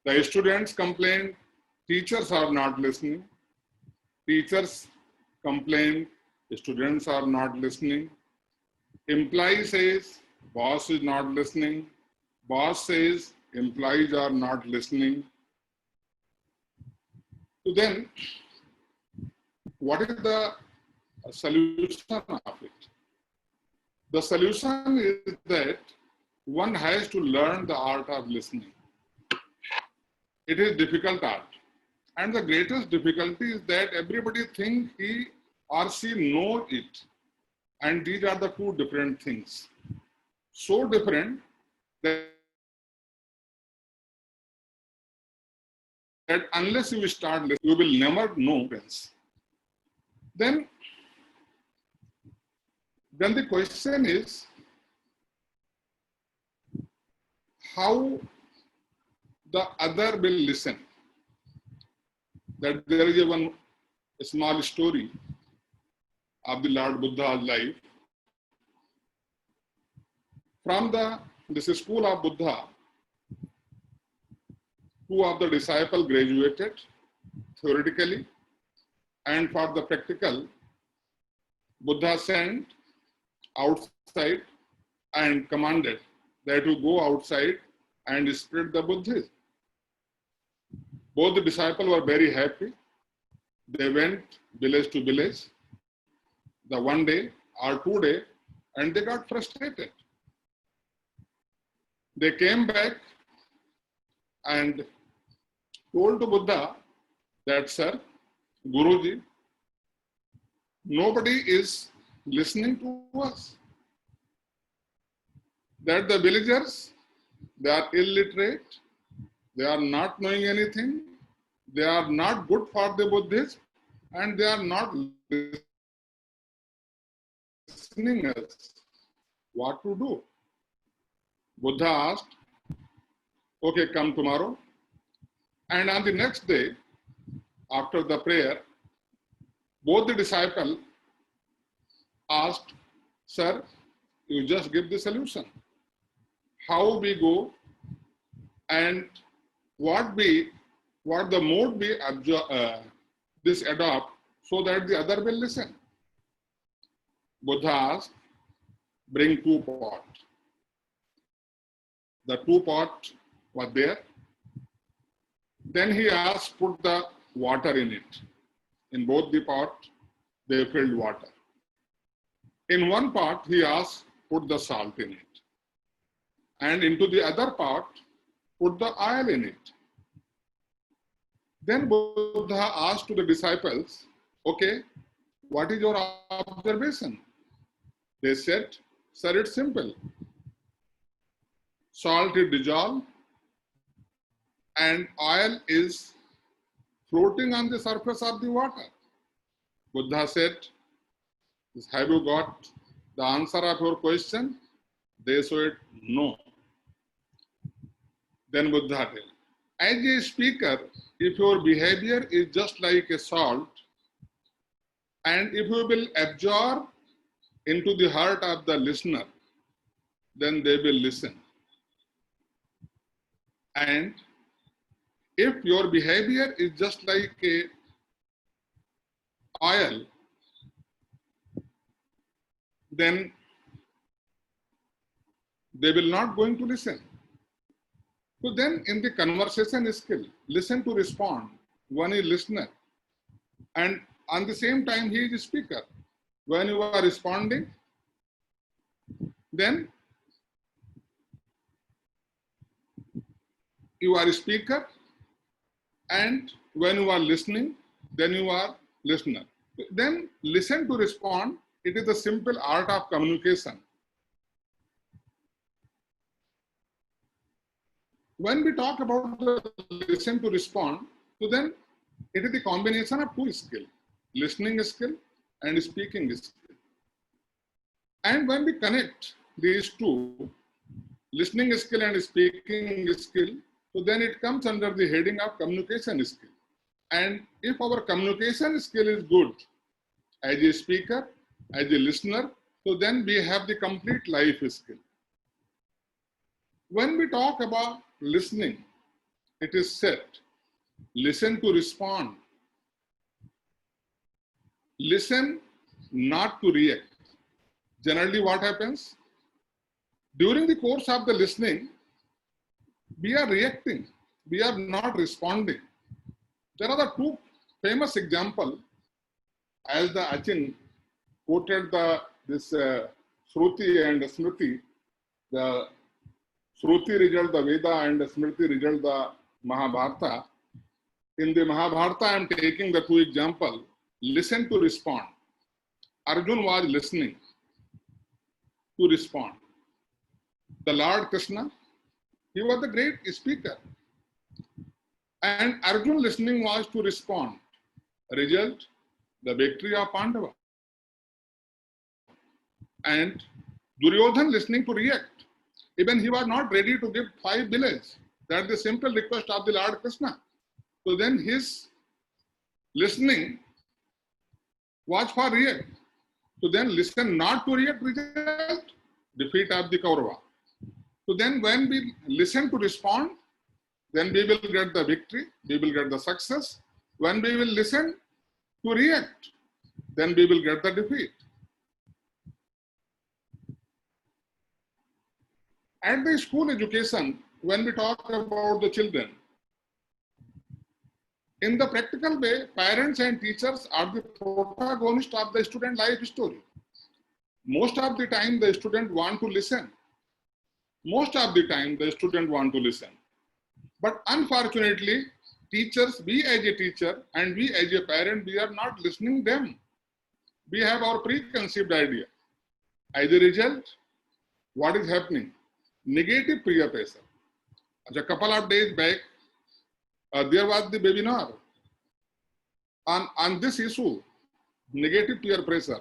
The students complain, teachers are not listening. Teachers complain, students are not listening. Employee says, boss is not listening. Boss says, employees are not listening. So then, what is the a solution of it. The solution is that one has to learn the art of listening. It is difficult art. And the greatest difficulty is that everybody thinks he or she knows it. And these are the two different things. So different that unless you start listening, you will never know this. Then the question is, how the other will listen. That there is a small story of the Lord Buddha's life. From this school of Buddha, two of the disciples graduated theoretically, and for the practical, Buddha sent outside and commanded that to go outside and spread the Buddhism. Both the disciples were very happy. They went village to village, the one day or 2 days, and they got frustrated. They came back and told to Buddha that, sir, Guruji, nobody is listening to us. That the villagers, they are illiterate, they are not knowing anything, they are not good for the Buddhists, and they are not listening us. What to do? Buddha asked, okay, come tomorrow. And on the next day, after the prayer, both the disciples asked, sir, you just give the solution. How we go and what the mode we this adopt so that the other will listen. Buddha asked, bring 2 pots. The 2 pots were there. Then he asked, put the water in it. In both the pots, they filled water. In one pot, he asked, put the salt in it. And into the other pot, put the oil in it. Then Buddha asked to the disciples, okay, what is your observation? They said, sir, it's simple. Salt is dissolved and oil is floating on the surface of the water. Buddha said, have you got the answer of your question? They said, no. Then Buddha said, as a speaker, if your behavior is just like a salt, and if you will absorb into the heart of the listener, then they will listen. And if your behavior is just like a oil, then they will not going to listen. So then in the conversation skill, listen to respond. One is listener. And on the same time, he is a speaker. When you are responding, then you are a speaker. And when you are listening, then you are listener. Then listen to respond. It is the simple art of communication. When we talk about the listen to respond, so then it is the combination of 2 skills, listening skill and speaking skill. And when we connect these 2, listening skill and speaking skill, so then it comes under the heading of communication skill. And if our communication skill is good as a speaker, as a listener, so then we have the complete life skill. When we talk about listening, it is said, listen to respond. Listen not to react. Generally what happens? During the course of the listening, we are reacting. We are not responding. There are the 2 famous examples as the Achin quoted this Shruti and Smriti. The Shruti result the Veda and the Smriti result the Mahabharata. In the Mahabharata, I am taking the two examples. Listen to respond. Arjun was listening to respond. The Lord Krishna, he was the great speaker. And Arjun listening was to respond. Result, the victory of Pandava. And Duryodhan listening to react. Even he was not ready to give 5 villages. That's the simple request of the Lord Krishna. So then his listening was for react. So then listen not to react, result, defeat of the Kaurava. So then when we listen to respond, then we will get the victory, we will get the success. When we will listen to react, then we will get the defeat. At the school education, when we talk about the children, in the practical way, parents and teachers are the protagonists of the student life story. Most of the time, the student want to listen. Most of the time, the student want to listen. But unfortunately, teachers, we as a teacher and we as a parent, we are not listening them. We have our preconceived idea. As a result, what is happening? Negative peer pressure. A couple of days back, there was the webinar on this issue, negative peer pressure.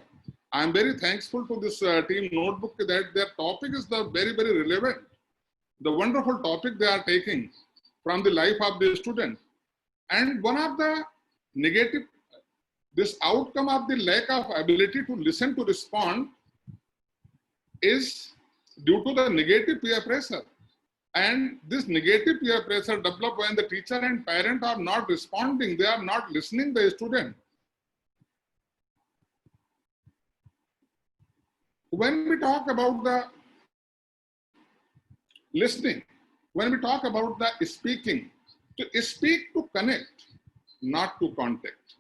I am very thankful to this team notebook that their topic is the very, very relevant. The wonderful topic they are taking from the life of the student. And one of the negative, this outcome of the lack of ability to listen to respond is due to the negative peer pressure. And this negative peer pressure develops when the teacher and parent are not responding, they are not listening to the student. When we talk about the listening, when we talk about the speaking, to speak to connect, not to contact.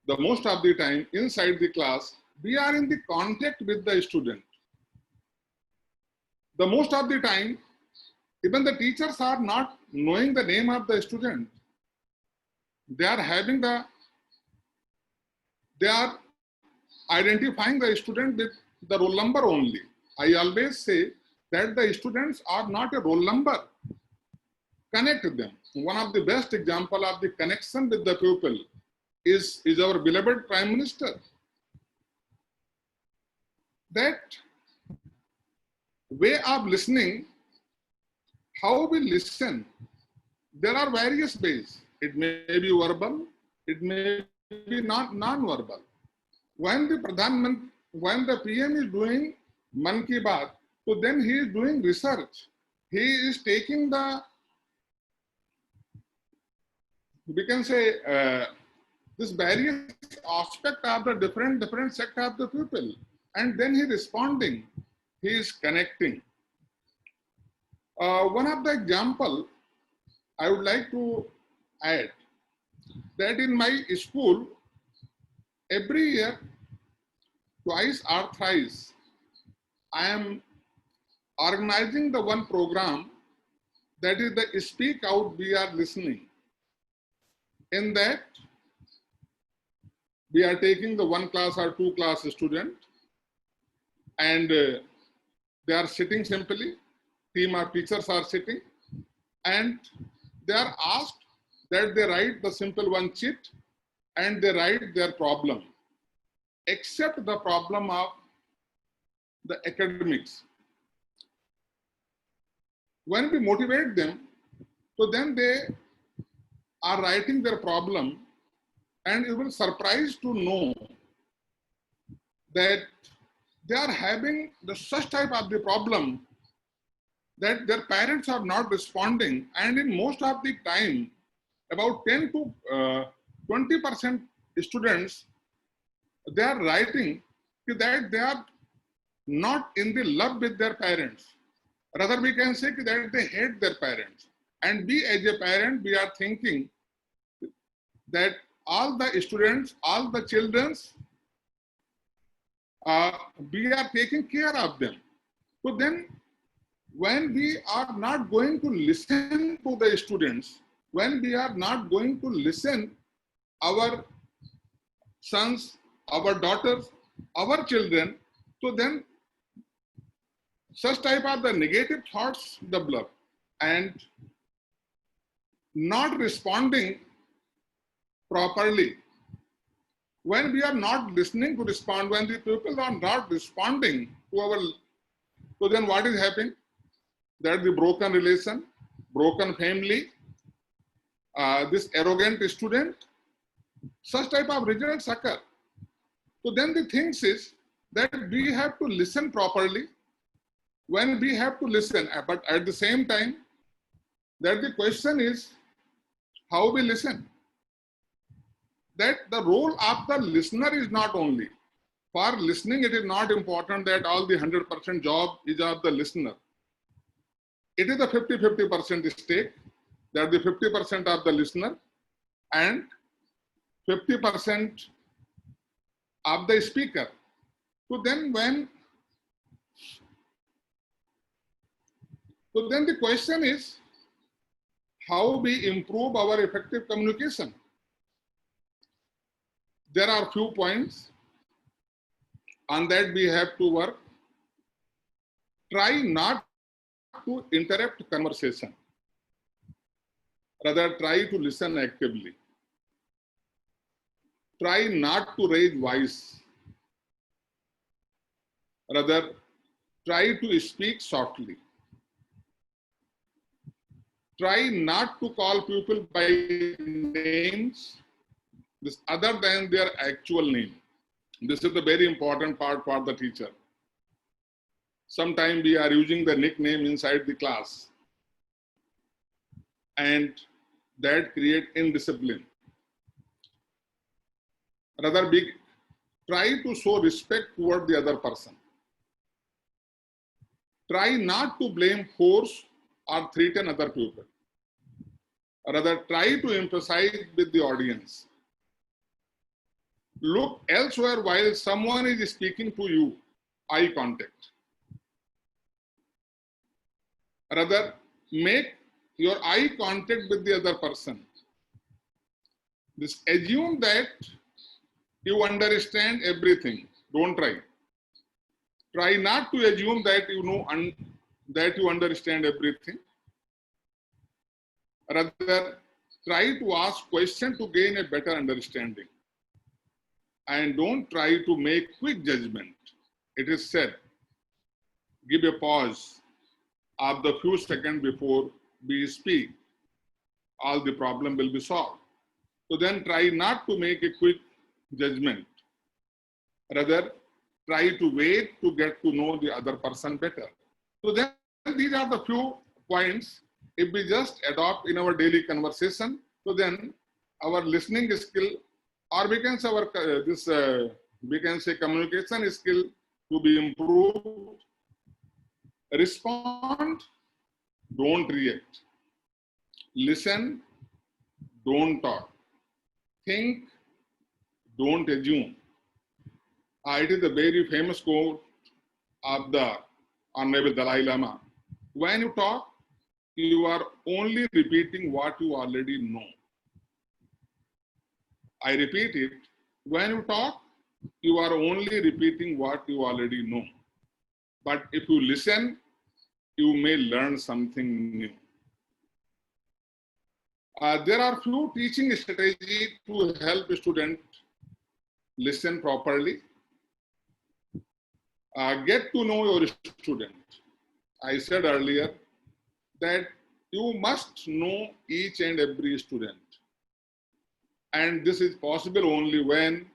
The most of the time inside the class, we are in the contact with the student. The most of the time, even the teachers are not knowing the name of the student. They are identifying the student with the roll number only. I always say that the students are not a roll number. Connect them. One of the best example of the connection with the pupil is our beloved Prime Minister. That way of listening, how we listen, there are various ways. It may be verbal, it may be not non-verbal. When the PM is doing Man Ki Baat, so then he is doing research. He is taking the, we can say, this various aspect of the different sector of the people, and then he is responding, he is connecting. One of the example I would like to add that in my school, every year, twice or thrice, I am organizing the one program that is the Speak Out, We Are Listening. In that, we are taking the 1 class or 2 class student and they are sitting simply, team of teachers are sitting and they are asked that they write the simple one sheet and they write their problem, except the problem of the academics. When we motivate them, so then they are writing their problem and you will be surprised to know that they are having such type of the problem that their parents are not responding, and in most of the time, about 10 to 20% students, they are writing that they are not in the love with their parents. Rather, we can say that they hate their parents. And we as a parent, we are thinking that all the students, all the children we are taking care of them. So then when we are not going to listen to the students, when we are not going to listen our sons, our daughters, our children, so then such type of the negative thoughts develop, and not responding properly. When we are not listening to respond, when the people are not responding to our, so then what is happening? That the broken relation, broken family, this arrogant student, such type of results occur. So then the thing is that we have to listen properly. When we have to listen, but at the same time, that the question is how we listen. That the role of the listener is not only for listening. It is not important that all the 100% job is of the listener. It is the 50-50% stake, that the 50% of the listener and 50% of the speaker. So then the question is how we improve our effective communication. There are few points on that we have to work. Try not to interrupt conversation. Rather, try to listen actively. Try not to raise voice. Rather, try to speak softly. Try not to call people by names other than their actual name. This is the very important part for the teacher. Sometimes we are using the nickname inside the class, and that creates indiscipline. Rather, try to show respect toward the other person. Try not to blame, force, or threaten other people. Rather, try to emphasize with the audience. Look elsewhere while someone is speaking to you, eye contact. Rather, make your eye contact with the other person. Assume that you understand everything. Don't try. Try not to assume that you know that you understand everything. Rather, try to ask questions to gain a better understanding. And don't try to make quick judgment. It is said, give a pause of the few seconds before we speak. All the problem will be solved. So then try not to make a quick judgment. Rather, try to wait to get to know the other person better. So then these are the few points. If we just adopt in our daily conversation, so then our listening skill, or we can say we can say communication skill to be improved. Respond, don't react. Listen, don't talk. Think, don't assume. It is a very famous quote of the Honorable Dalai Lama. When you talk, you are only repeating what you already know. I repeat it. When you talk, you are only repeating what you already know. But if you listen, you may learn something new. There are few teaching strategies to help students listen properly. Get to know your student. I said earlier that you must know each and every student. And this is possible only when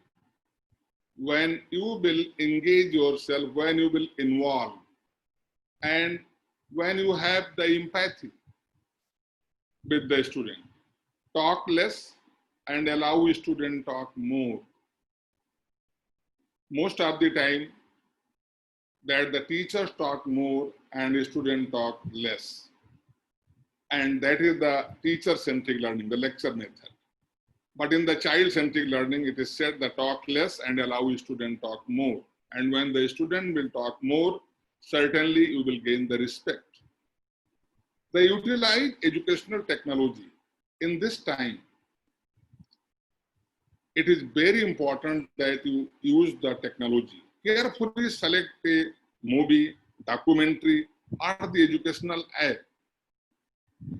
you will engage yourself, when you will involve, and when you have the empathy with the student. Talk less and allow student talk more. Most of the time that the teachers talk more and the student talk less. And that is the teacher-centric learning, the lecture method. But in the child-centric learning, it is said that talk less and allow student talk more. And when the student will talk more, certainly you will gain the respect. They utilize educational technology. In this time, it is very important that you use the technology. Carefully select a movie, documentary, or the educational app.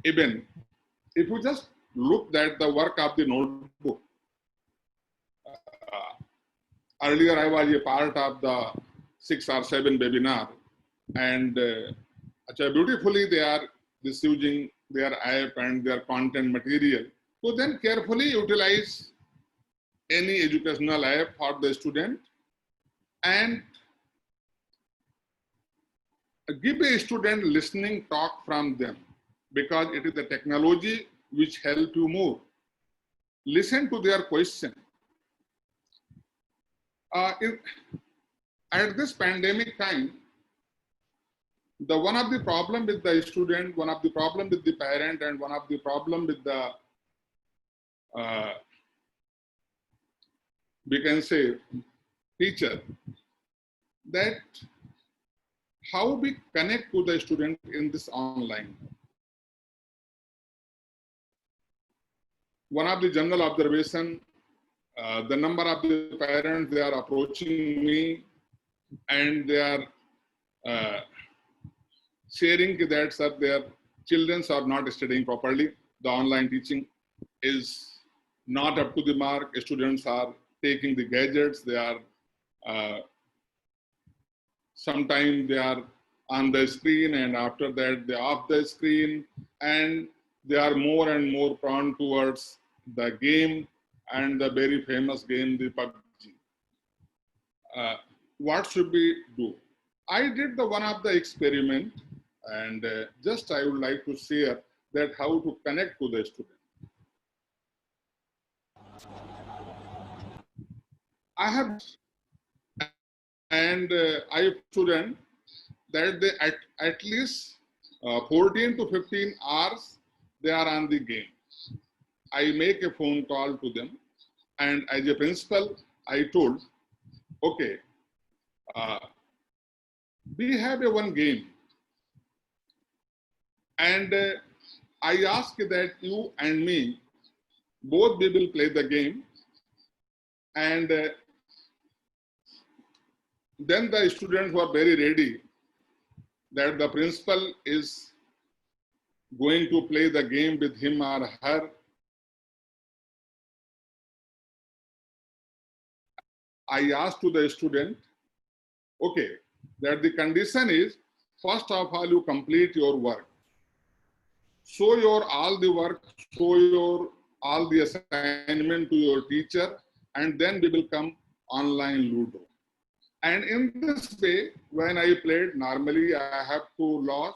Even if you just look at the work of the notebook, earlier I was a part of the 6 or 7 webinar, and beautifully they are using their app and their content material. So then carefully utilize any educational app for the student and give a student listening talk from them, because it is the technology which help you more. Listen to their question. At this pandemic time, one of the problem with the student, one of the problem with the parent, and one of the problem with the we can say teacher, that how we connect to the student in this online. One of the general observation, the number of the parents, they are approaching me and they are sharing that sir, their children are not studying properly. The online teaching is not up to the mark. Students are taking the gadgets. They are sometimes they are on the screen, and after that they are off the screen, and they are more and more prone towards the game and the very famous game, the PUBG. What should we do? I did one of the experiment, and just I would like to share that how to connect to the student. I have and I have student that they at least 14 to 15 hours they are on the game. I make a phone call to them, and as a principal, I told, okay, we have one game, and I ask that you and me, both we will play the game, and then the students were very ready that the principal is going to play the game with him or her. I asked to the student, okay, that the condition is, first of all, you complete your work. Show your all the work, show your all the assignment to your teacher, and then we will come online Ludo. And in this way, when I played, normally I have to lose,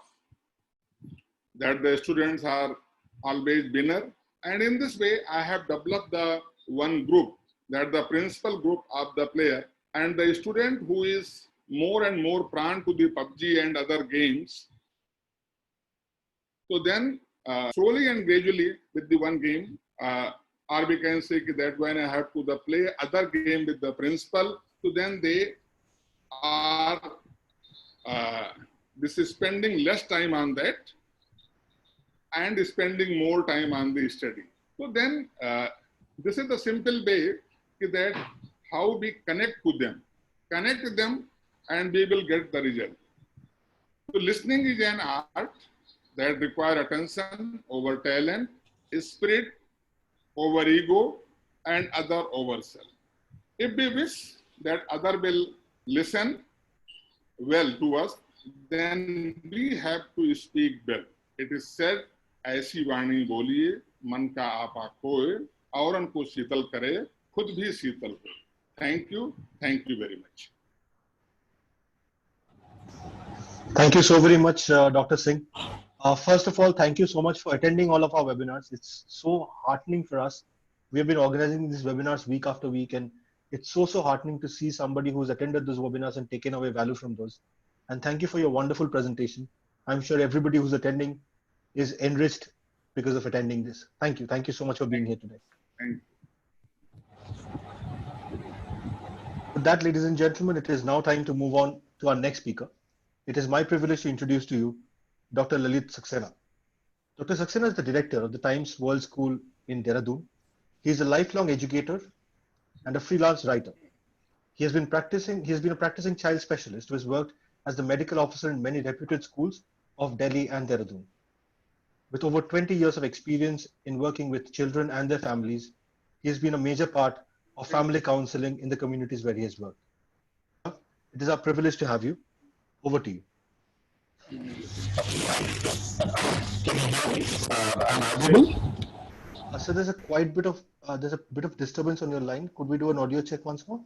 that the students are always winner. And in this way, I have developed the one group, that the principal group of the player, and the student who is more and more prone to the PUBG and other games. So then, slowly and gradually with the one game, or we can say that when I have to play other game with the principal, so then they are this is spending less time on that and spending more time on the study. So then, this is the simple way that how we connect to them. Connect them and we will get the result. So listening is an art that requires attention over talent, spirit over ego, and other over self. If we wish that other will listen well to us, then we have to speak well. It is said, ऐसी वाणी बोलिए मन का आपा खोए औरन को शीतल करे खुद भी शीतल हो. Thank you very much. Thank you so very much, Dr. Singh. First of all, thank you so much for attending all of our webinars. It's so heartening for us. We have been organizing these webinars week after week, and it's so heartening to see somebody who's attended those webinars and taken away value from those. And thank you for your wonderful presentation. I'm sure everybody who's attending is enriched because of attending this. Thank you. Thank you so much for being here today. Thank you. With that, ladies and gentlemen, it is now time to move on to our next speaker. It is my privilege to introduce to you Dr. Lalit Saxena. Dr. Saxena is the director of the Times World School in Dehradun. He is a lifelong educator and a freelance writer. He has been a practicing child specialist who has worked as the medical officer in many reputed schools of Delhi and Dehradun. With over 20 years of experience in working with children and their families, he has been a major part of family counseling in the communities where he has worked. It is our privilege to have you. Over to you. So there's a bit of disturbance on your line. Could we do an audio check once more?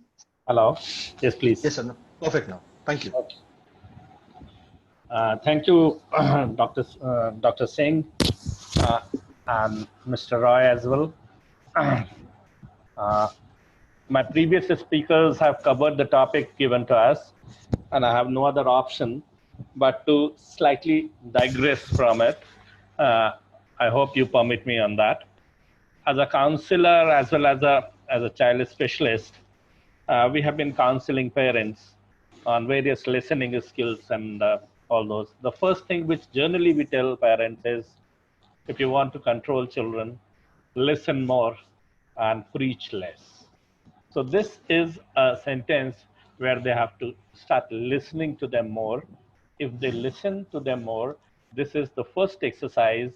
Hello. Yes, please. Yes, sir. No. Perfect now. Thank you. Thank you, Dr. Singh and Mr. Roy as well. My previous speakers have covered the topic given to us, and I have no other option but to slightly digress from it. I hope you permit me on that. As a counselor as well as a child specialist, we have been counseling parents on various listening skills and all those. The first thing which generally we tell parents is, if you want to control children, listen more and preach less. So this is a sentence where they have to start listening to them more. If they listen to them more, this is the first exercise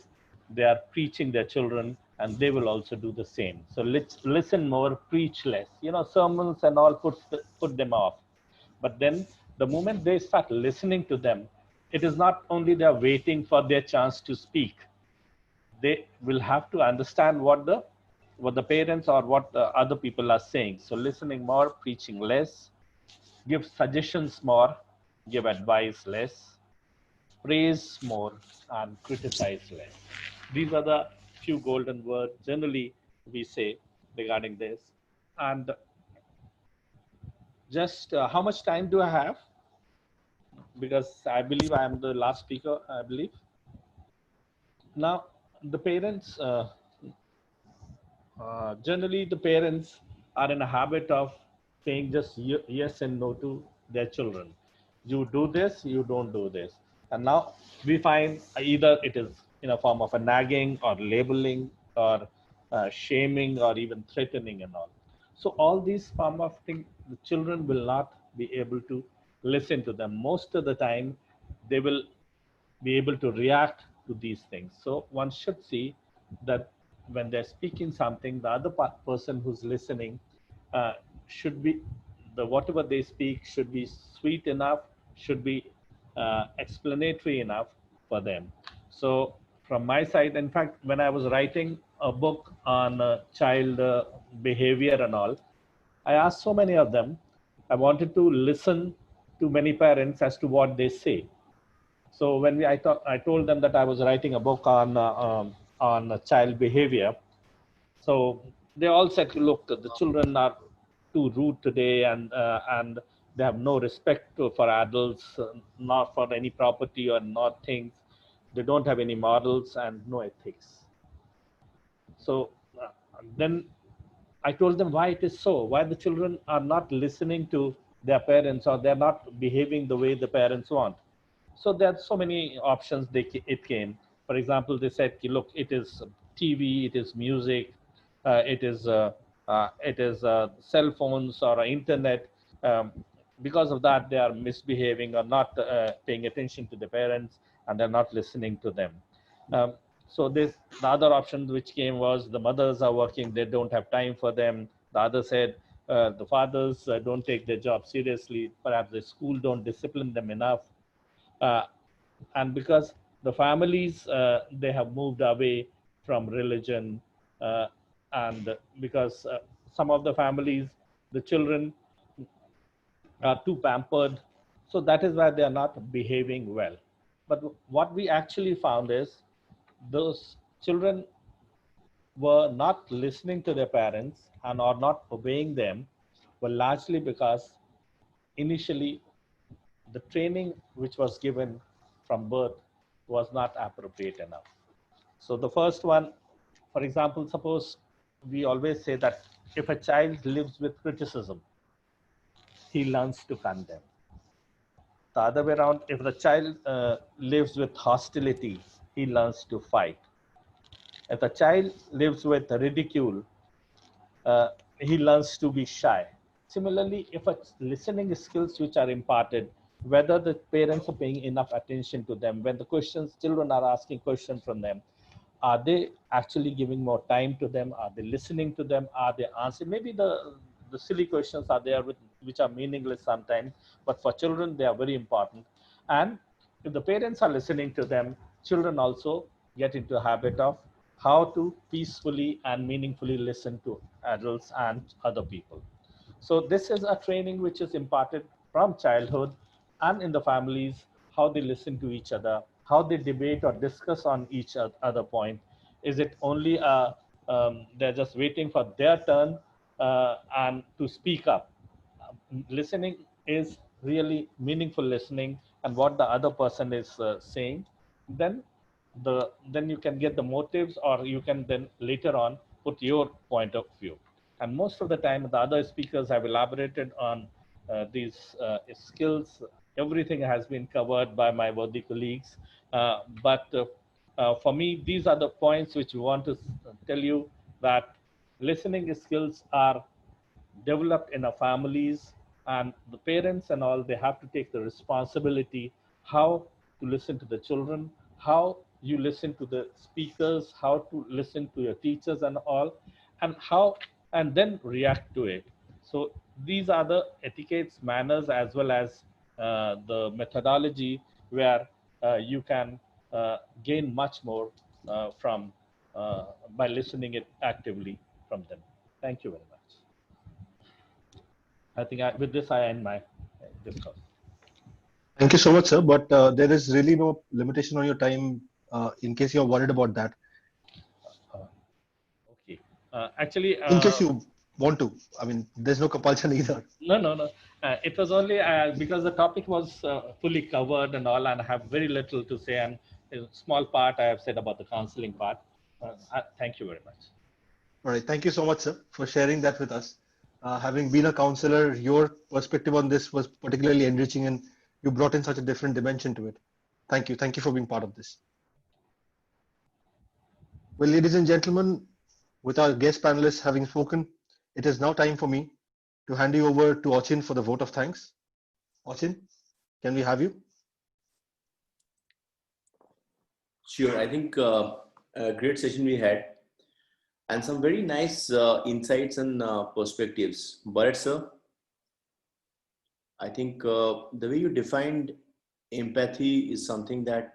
they are preaching their children, and they will also do the same. So let's listen more, preach less. You know, sermons and all put them off. But then the moment they start listening to them, it is not only they're waiting for their chance to speak. They will have to understand what the parents or what the other people are saying. So listening more, preaching less, give suggestions more, give advice less, praise more, and criticize less. These are the few golden words generally we say regarding this. And just how much time do I have? Because I believe I am the last speaker, I believe. Now, the parents, generally the parents are in a habit of saying just yes and no to their children. You do this, you don't do this. And now we find either it is in a form of a nagging or labeling or shaming or even threatening and all. So all these form of things, the children will not be able to listen to them. Most of the time, they will be able to react to these things. So one should see that when they're speaking something, the other person who's listening should be, whatever they speak should be sweet enough, should be explanatory enough for them. So from my side, in fact, when I was writing a book on child behavior and all, I asked so many of them. I wanted to listen to many parents as to what they say. So when I told them that I was writing a book on child behavior, so they all said, look, the children are too rude today, and they have no respect for adults, not for any property or not things. They don't have any morals and no ethics. So then I told them why it is so, why the children are not listening to their parents, or they're not behaving the way the parents want. So there are so many options it came. For example, they said, look, it is TV, it is music, it is cell phones or internet. Because of that, they are misbehaving or not paying attention to the parents, and they're not listening to them. So the other option which came was the mothers are working, they don't have time for them. The other said the fathers don't take their job seriously, perhaps the school don't discipline them enough. And because the families, they have moved away from religion, and because some of the families, the children are too pampered. So that is why they are not behaving well. But what we actually found is those children were not listening to their parents and are not obeying them, were largely because initially the training which was given from birth was not appropriate enough. So the first one, for example, suppose we always say that if a child lives with criticism, he learns to condemn. The other way around, if the child lives with hostility, he learns to fight. If the child lives with ridicule, he learns to be shy. Similarly, if a listening skills which are imparted, whether the parents are paying enough attention to them, when the questions, children are asking questions from them, are they actually giving more time to them? Are they listening to them? Are they answering? Maybe the silly questions are there which are meaningless sometimes, but for children, they are very important. And if the parents are listening to them, children also get into a habit of how to peacefully and meaningfully listen to adults and other people. So this is a training which is imparted from childhood and in the families, how they listen to each other, how they debate or discuss on each other point. Is it only they're just waiting for their turn and to speak up? Listening is really meaningful listening and what the other person is saying. Then then you can get the motives, or you can then later on put your point of view. And most of the time, the other speakers have elaborated on these skills. Everything has been covered by my worthy colleagues. But for me, these are the points which we want to tell you, that listening skills are developed in our families, and the parents and all, they have to take the responsibility how to listen to the children, how you listen to the speakers, how to listen to your teachers and all, and how, and then react to it. So these are the etiquettes, manners, as well as the methodology where you can gain much more from by listening it actively from them. Thank you very much. I think with this, I end my discourse. Thank you so much, sir. But there is really no limitation on your time in case you're worried about that. Okay. Actually, In case you want to, I mean, there's no compulsion either. no. It was only because the topic was fully covered and all, and I have very little to say. And a small part I have said about the counseling part. Thank you very much. All right. Thank you so much, sir, for sharing that with us. Having been a counselor, your perspective on this was particularly enriching, and you brought in such a different dimension to it. Thank you. Thank you for being part of this. Well, ladies and gentlemen, with our guest panelists having spoken, it is now time for me to hand you over to Ochin for the vote of thanks. Ochin, can we have you? Sure. I think a great session we had, and some very nice insights and perspectives. Barrett, sir, I think the way you defined empathy is something that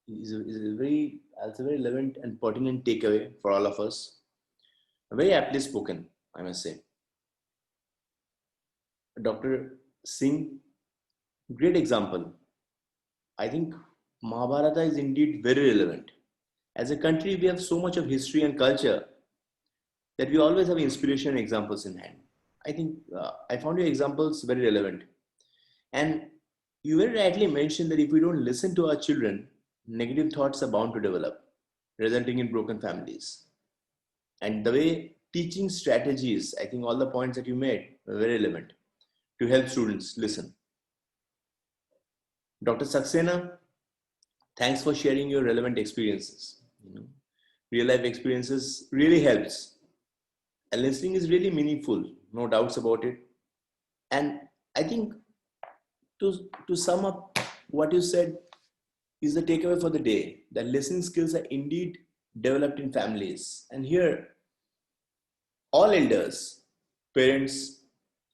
is a very relevant and pertinent takeaway for all of us. Very aptly spoken, I must say. Dr. Singh, great example. I think Mahabharata is indeed very relevant. As a country, we have so much of history and culture that we always have inspiration and examples in hand. I think I found your examples very relevant. And you very rightly mentioned that if we don't listen to our children, negative thoughts are bound to develop, resulting in broken families. And the way teaching strategies, I think all the points that you made were very relevant to help students listen. Dr. Saxena, thanks for sharing your relevant experiences. Real life experiences really helps. And listening is really meaningful, no doubts about it. And I think to sum up what you said is the takeaway for the day, that listening skills are indeed developed in families. And here, all elders, parents,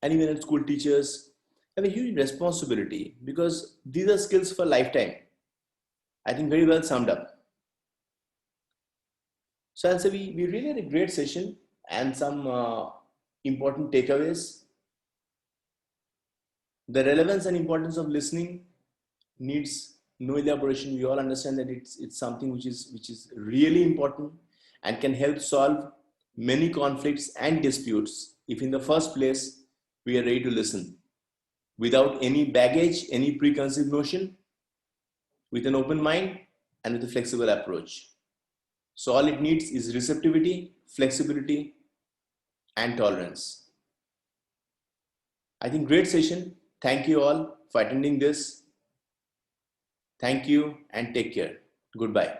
and even school teachers have a huge responsibility, because these are skills for lifetime. I think very well summed up. So I'll say we really had a great session and some important takeaways. The relevance and importance of listening needs no elaboration. We all understand that it's something which is really important and can help solve many conflicts and disputes if in the first place we are ready to listen without any baggage, any preconceived notion, with an open mind and with a flexible approach. So all it needs is receptivity, flexibility, and tolerance. I think great session. Thank you all for attending this. Thank you and take care. Goodbye.